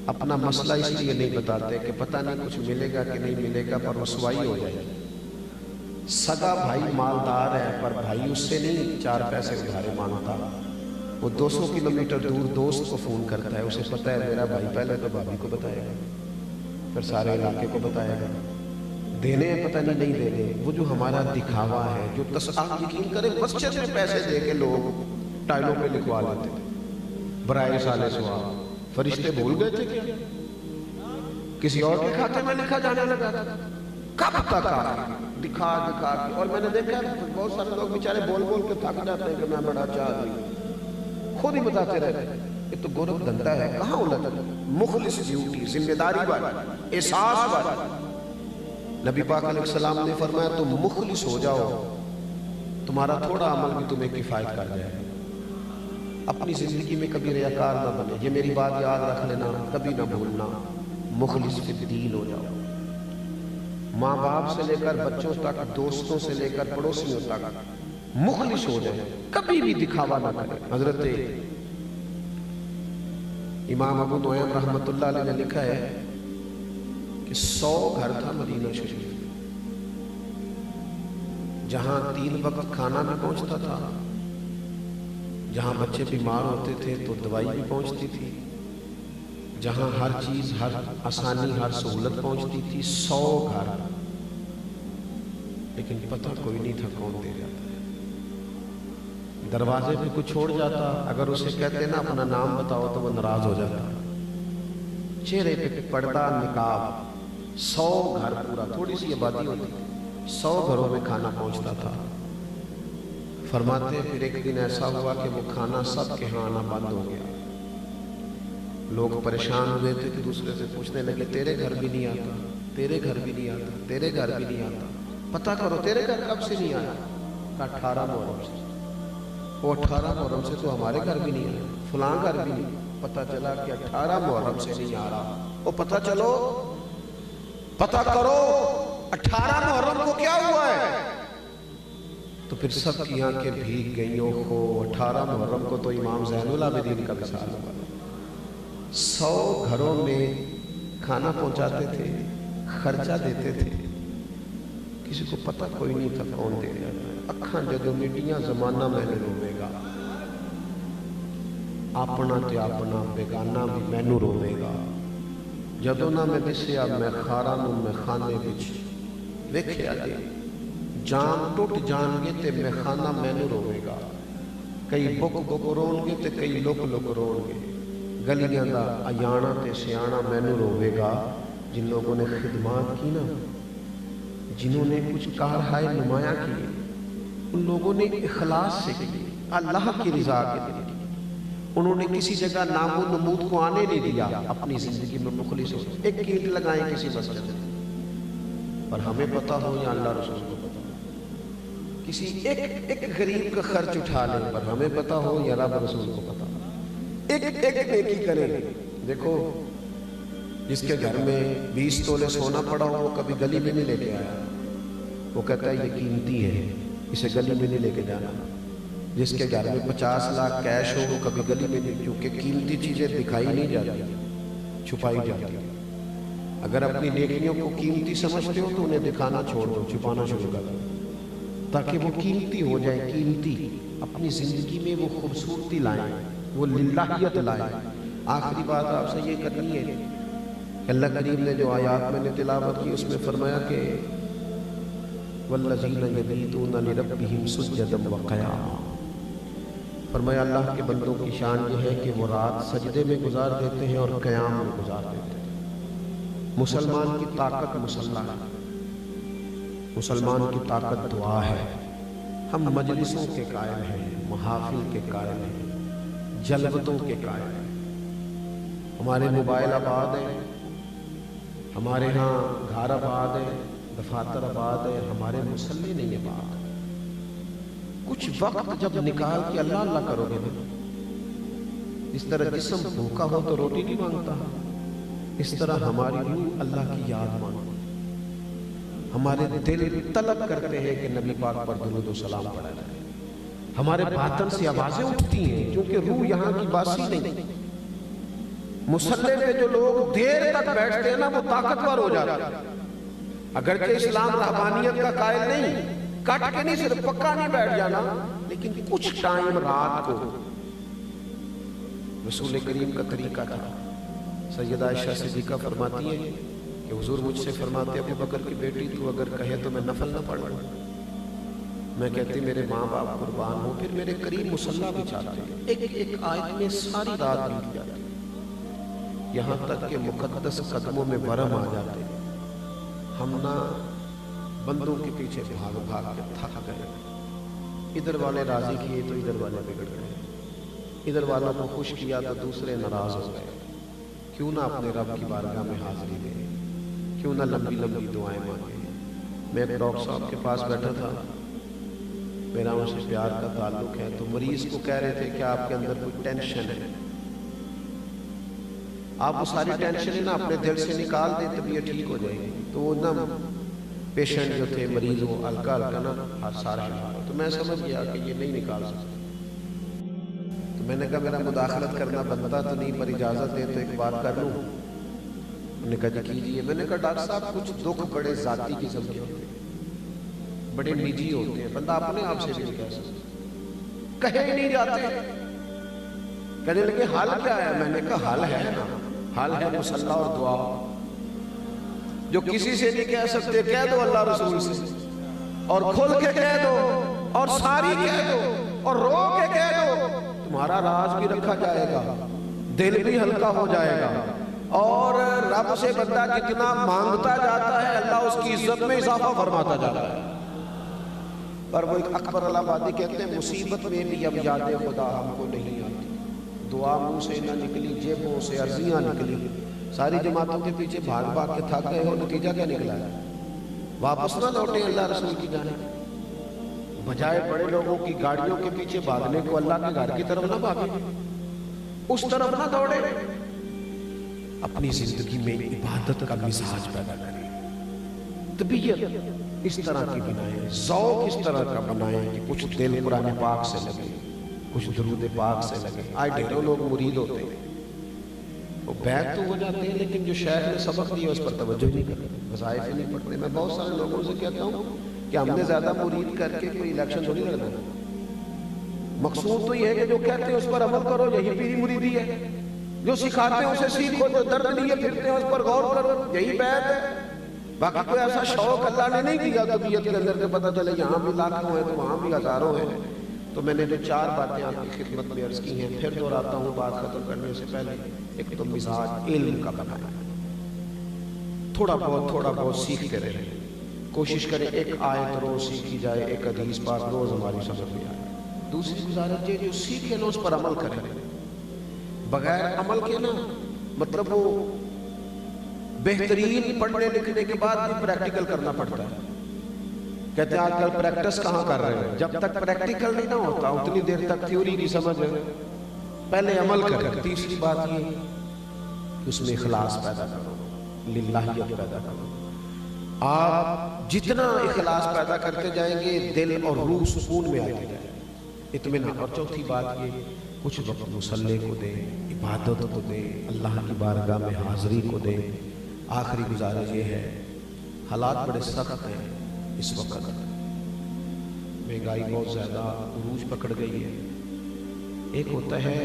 اپنا مسئلہ اس لیے نہیں بتاتے کہ پتہ نہیں کچھ ملے گا کہ نہیں ملے گا، پر رسوائی ہو جائے گی۔ سگا بھائی مالدار ہے پر بھائی اس سے نہیں 4 پیسے ادھارے مانگتا، وہ 200 کلومیٹر دور دوست کو فون کرتا ہے، اسے پتہ ہے میرا بھائی پہلے تو بھابھی کو بتائے گا، پھر سارے علاقے کو بتائے گا، دینے پتہ نہیں دینے۔ وہ جو ہمارا دکھاوا ہے، جو آپ یقین کریں مسجد میں پیسے دے کے لوگ ٹائلوں پہ لکھوا لیتے تھے برائے سالے ثواب۔ فرشتے بھول گئے تھے کیا؟ کسی اور کے کھاتے میں لکھا جانے لگا تھا۔ کب تک دکھا دکھا کے، اور میں نے دیکھا بہت سارے لوگ بیچارے بول بول کے تھک جاتے ہیں کہ میں بڑا اچھا آدمی ہوں، خود ہی بتاتے رہتے ہیں۔ یہ تو گورکھ دھندا ہے، کہاں ہونا تھا؟ مخلص ڈیوٹی، ذمہ داری والی، احساس والی۔ نبی پاک علیہ السلام نے فرمایا تم مخلص ہو جاؤ، تمہارا تھوڑا عمل بھی تمہیں کفایت کر جائے۔ اپنی زندگی میں کبھی ریاکار نہ بنے، یہ میری بات یاد رکھ لینا، کبھی نہ بھولنا۔ مخلص فی الدین ہو جاؤ، ماں باپ سے لے کر بچوں تک، دوستوں سے لے کر پڑوسیوں تک مخلص ہو جائے، کبھی بھی دکھاوا نہ کرے۔ حضرت امام ابو نعیم رحمۃ اللہ علیہ نے لکھا ہے کہ 100 گھر تھا مدینہ شریف، جہاں 3 وقت کھانا بھی پہنچتا تھا، جہاں بچے بیمار ہوتے تھے تو دوائی بھی پہنچتی تھی، جہاں ہر چیز، ہر آسانی، ہر سہولت پہنچتی تھی، 100 گھر، لیکن پتہ کوئی نہیں تھا کون دے جاتا ہے۔ دروازے پہ کوئی چھوڑ جاتا، اگر اسے کہتے نا اپنا نام بتاؤ تو وہ ناراض ہو جاتا، چہرے پہ پردہ، نقاب، 100 گھر، پورا تھوڑی سی آبادی ہوتی تھی، 100 گھروں میں کھانا پہنچتا تھا۔ فرماتے ہیں پھر ایک دن ایسا ہوا کہ وہ کھانا سب کے ہاں آنا بند ہو گیا، لوگ پریشان ہوئے تھے، کہ دوسرے سے پوچھنے لگے تیرے گھر بھی نہیں آتا، تیرے گھر بھی نہیں آتا، تیرے گھر بھی نہیں آتا، پتہ کرو تیرے گھر کب سے نہیں آیا؟ کہا 18 محرم سے۔ وہ 18 محرم سے تو ہمارے گھر بھی نہیں آیا، فلاں گھر بھی نہیں۔ پتہ چلا کہ 18 محرم سے نہیں آ رہا، وہ پتہ چلو، پتہ کرو 18 محرم کو کیا ہوا ہے؟ تو پھر سب کی آنکھیں بھیگ گئیں، اوہو 18 محرم کو تو امام زین العابدین کا وصال ہوا۔ 100 گھروں میں کھانا پہنچاتے تھے، خرچہ دیتے تھے، کسی کو پتہ کوئی نہیں تھا کون دے رہا ہے۔ اکھاں جدوں میڈیاں زمانہ مینوں روے گا، اپنا تے اپنا بیگانہ بھی مینوں روے گا، جدوں نہ میں دسیا میں خاراں نوں میں خانے وچ ویکھیا جے، جان ٹوٹ جان گے تے میں خانہ مینوں روے گا، کئی بک بک رون گے تے کئی لک لک رون گے، گلیاں دا ایانا تے سیانا مینوں روے گا، جن لوگوں نے خدمات کی نا، جنہوں نے کچھ کارہائے نمایاں کی، ان لوگوں نے اخلاص سے کی، اللہ کی رضا کے لیے، انہوں نے کسی جگہ نام و نمود کو آنے نہیں دیا، اپنی زندگی میں مخلص ہو، ایک اینٹ لگائیں کسی مسجد میں، پر ہمیں پتہ ہو یا اللہ رسول کو پتہ ہو، کسی ایک غریب کا خرچ اٹھا لیں، پر ہمیں پتہ ہو یا رب رسول کو پتہ ہو، ایک نیکی کریں۔ دیکھو جس کے گھر میں 20 تولے سونا پڑا ہو، وہ کبھی گلی میں نہیں لے کے آیا، وہ کہتا ہے یہ قیمتی ہے، اسے گلی میں نہیں لے کے جانا۔ جس کے گھر میں 50 لاکھ کیش ہو، وہ کبھی گلی میں نہیں، کیونکہ قیمتی چیزیں دکھائی نہیں جاتی، چھپائی جاتی۔ اگر اپنی نیکیوں کو قیمتی سمجھتے ہو تو انہیں دکھانا چھوڑ دو، چھپانا شروع کر دو، تاکہ وہ قیمتی ہو جائیں، قیمتی، اپنی زندگی میں وہ خوبصورتی لائیں، وہ للہیت لائیں۔ آخری بات آپ سے یہ کرنی ہے، اللہ کریم نے جو آیات میں نے تلاوت کی، اس میں فرمایا کہ وَالَّذِينَ يَبِيتُونَ لِرَبِّهِمْ سُجَّدًا وَقِيَامًا، فرمایا اللہ کے بندوں کی شان یہ ہے کہ وہ رات سجدے میں گزار دیتے ہیں اور قیام میں گزار دیتے ہیں۔ مسلمان کی طاقت مسلح ہے، مسلمان کی طاقت دعا ہے۔ ہم مجلسوں کے قائل ہیں، محافل کے قائل ہیں، جلوتوں کے قائل ہیں، ہمارے موبائل آباد ہیں، ہمارے ہاں گھر آباد ہے، دفاتر آباد ہے، ہمارے مسلح نہیں آباد۔ کچھ وقت جب نکال کے اللہ اللہ کرو گے نا، اس طرح جسم بھوکا ہو تو روٹی نہیں مانگتا، اس طرح ہماری روح اللہ کی یاد مانگتی، ہمارے دل طلب کرتے ہیں کہ نبی پاک پر درود و سلام پڑھا جائے، ہمارے باطن سے آوازیں اٹھتی ہیں، کیونکہ روح یہاں کی باسی نہیں۔ مسلح پہ جو لوگ دیر تک بیٹھتے ہیں نا، وہ طاقتور ہو جاتے ہیں۔ اگرچہ اسلام رہبانیت کا قائل نہیں، کٹ کے نہیں، صرف پکا نہیں بیٹھ جانا، لیکن کچھ ٹائم رات کو رسول کریم کا طریقہ تھا۔ سیدہ عائشہ صدیقہ فرماتی ہیں کہ حضور مجھ سے فرماتے ابو بکر کی بیٹی تو اگر کہے تو میں نفل نہ پڑھوں، میں کہتی میرے ماں باپ قربان ہوں، پھر میرے قریب مصلی بھی چاہتے ہیں، ایک آیت میں ساری رات بیت جاتی، یہاں تک کہ مقدس قدموں میں ورم آ جاتے، ہم نہ بندوں کے پیچھے بھاگ بھاگ کے تھک گئے، ادھر والے راضی کیے تو ادھر والے بگڑ گئے، ادھر والوں کو خوش کیا تو دوسرے ناراض ہو گئے۔ کیوں نہ اپنے رب کی بارگاہ میں حاضری دیں، کیوں نہ لمبی لمبی دعائیں مانگیں۔ میں ایک ڈاکٹر صاحب کے پاس بیٹھا تھا، میرا ان سے پیار کا تعلق ہے، تو مریض کو کہہ رہے تھے کہ آپ کے اندر کوئی ٹینشن ہے، آپ وہ ساری ٹینشنیں نا اپنے دل سے نکال دیں، طبیعت ٹھیک ہو جائے گی۔ تو وہ نا پیشنٹ جو تھے، مریض، وہ ہلکا ہلکا نا سارا شمار، تو میں سمجھ گیا کہ یہ نہیں نکال سکتا، تو میں نے کہا میرا مداخلت کرنا بنتا تو نہیں، پر اجازت دے تو ایک بات کر لوں۔ انہوں نے کہا جی کیجیے۔ میں نے کہا ڈاکٹر صاحب کچھ دکھ بڑے ذاتی قسم کے ہوتے ہیں، بڑے نجی ہوتے ہیں، بندہ اپنے آپ سے بھی نہیں کہہ سکتا، کہے ہی نہیں جاتے۔ کہنے لگے حل کیا ہے؟ میں نے کہا حل ہے نا، حل ہے مصلی اور دعا۔ جو کسی سے نہیں کہہ سکتے کہہ دو اللہ رسول سے، اور کھل کے کہہ دو، اور ساری کہہ دو، اور رو کے کہہ دو، تمہارا راز بھی رکھا جائے گا، دل بھی ہلکا ہو جائے گا، اور رب سے بندہ جتنا مانگتا جاتا ہے اللہ اس کی عزت میں اضافہ فرماتا جاتا ہے۔ پر وہ ایک اکبر الہآبادی کہتے ہیں مصیبت میں بھی اب یاد خدا ہم کو نہیں آتی، دعا منہ سے نہ نکلی، جیبوں سے عرضیاں نکلی، ساری جماعتوں کے پیچھے بھاگ بھاگ کے تھک گئے ہو، نتیجہ کیا نکلا ہے؟ واپس نہ لوٹے اللہ رسول کی جانب، بجائے بڑے لوگوں کی گاڑیوں کے پیچھے بھاگنے کو اللہ کے گھر کی طرف نہ بھاگے، اس طرف نہ دوڑے، اپنی زندگی میں عبادت کا مزاج پیدا کریں، طبیعت اس طرح کی بنائیں، ذوق اس طرح کا بنائیں کہ کچھ دل قرآن پاک سے لگے، کچھ درود پاک سے لگے۔ آج ڈھیروں لوگ مرید ہوتے ہیں، وہ بیعت تو ہو جاتے ہیں لیکن جو شیخ نے سبق دیا اس پر توجہ نہیں کرتے، وظائف ہی نہیں پڑھتے۔ میں بہت سارے لوگوں سے کہتا ہوں کہ ہم نے زیادہ مرید کر کے کوئی الیکشن تھوڑی لڑنا، مقصود تو یہ ہے کہ جو کہتے ہیں اس پر عمل کرو، یہی پیری مریدی ہے۔ جو سکھاتے ہیں اسے سیکھو، جو درد لیے پھرتے ہیں اس پر غور کرو، یہی بیعت ہے۔ باقی کوئی ایسا شوق اللہ نے نہیں دیا طبیعت کے اندر کے پتہ چلے یہاں بھی لاکھوں ہیں تو وہاں بھی ہزاروں ہیں۔ تو میں نے جو 4 باتیں آپ کی خدمت میں عرض کی ہیں، پھر دہراتا ہوں بات ختم کرنے سے پہلے۔ ایک تو مزاج علم کا بنانا، تھوڑا بہت سیکھتے رہیں، کوشش کریں ایک آیت روز سیکھی جائے، ایک حدیث پاک روز ہماری سمجھ میں آئے۔ دوسری گزارش یہ جو سیکھے نا اس پر عمل کریں، بغیر عمل کے نا مطلب وہ بہترین پڑھنے لکھنے کے بعد بھی پریکٹیکل کرنا پڑتا ہے۔ کہتے ہیں آج کل پریکٹس کہاں کر رہے ہیں؟ جب تک پریکٹیکل نہیں نہ ہوتا اتنی دیر تک تھیوری کی سمجھ ہے، پہلے عمل کریں۔ تیسری بات یہ کہ اس میں اخلاص پیدا کرو، للہیت پیدا کرو۔ آپ جتنا اخلاص پیدا کرتے جائیں گے دل اور روح سکون میں آتے جائیں، اطمینان۔ اور چوتھی بات یہ کچھ وقت مصلی کو دیں، عبادت کو دیں، اللہ کی بارگاہ میں حاضری کو دیں۔ آخری گزارش یہ ہے، حالات بڑے سخت ہیں اس وقت، مہنگائی بہت زیادہ عروج پکڑ گئی ہے۔ ایک ہوتا ہے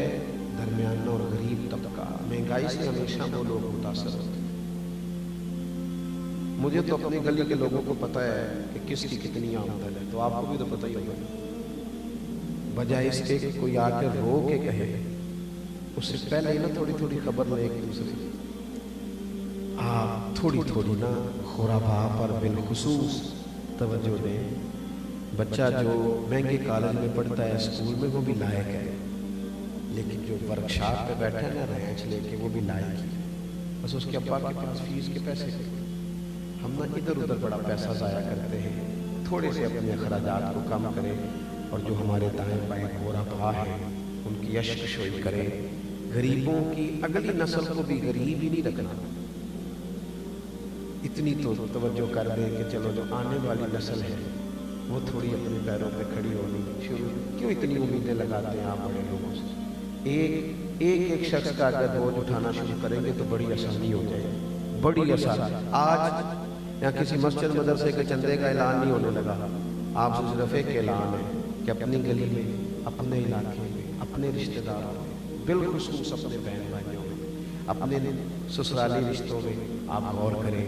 درمیانہ اور غریب طبقہ، مہنگائی سے ہمیشہ وہ لوگ متاثر ہوتے ہیں۔ مجھے تو اپنی گلی کے لوگوں کو پتہ ہے کہ کس کی کتنی آمدن ہے، تو آپ کو بھی تو پتہ ہی ہوگا۔ بجائے اس کے کہ کوئی آ کے رو کے کہے، اس سے پہلے ہی نا تھوڑی خبر لیں ایک دوسرے کی۔ آپ تھوڑی نا غرباء پر بالخصوص توجہ دیں۔ بچہ جو مہنگے کالج میں پڑھتا ہے، اسکول میں، وہ بھی لائق ہے، لیکن جو ورکشاپ پہ بیٹھا ہے نا رینچ لے کے، وہ بھی لائق ہے، بس اس کے ابا کے پاس فیس کے پیسے۔ ہم نا ادھر ادھر بڑا پیسہ ضائع کرتے ہیں، تھوڑے سے اپنے اخراجات کو کم کریں، اور جو ہمارے دائیں بائیں غرباء ہیں ان کی اشک شوئی کریں۔ غریبوں کی اگلی نسل کو بھی غریب ہی نہیں رکھنا، اتنی تو توجہ کر دیں کہ چلو جو آنے والی نسل ہے وہ تھوڑی اپنے پیروں پہ کھڑی ہونی شروع۔ کیوں اتنی امیدیں لگاتے ہیں آپ بڑے لوگوں سے؟ ایک شخص کا اگر بوجھ اٹھانا شروع کریں گے تو بڑی آسانی ہو جائے گی، بڑی آسانی۔ آج یہاں کسی مسجد مدرسے کے چندے کا اعلان نہیں ہونے لگا، آپ سے صرف ایک اعلان ہے کہ اپنی گلی میں، اپنے علاقے میں، اپنے رشتہ داروں میں، بالخصوص اپنے بہن بھائیوں میں، اپنے سسرالی رشتوں میں آپ غور کریں،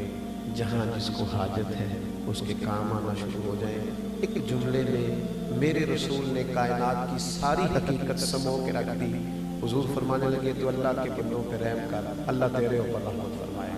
جہاں جس کو حاجت ہے اس کے کام آنا شروع ہو جائیں۔ ایک جملے میں میرے رسول نے کائنات کی ساری حقیقت سمو کے رکھ دی۔ حضور فرمانے لگے تو اللہ کے بندوں پہ رحم کر، اللہ تیرے اوپر رحمت فرمائے۔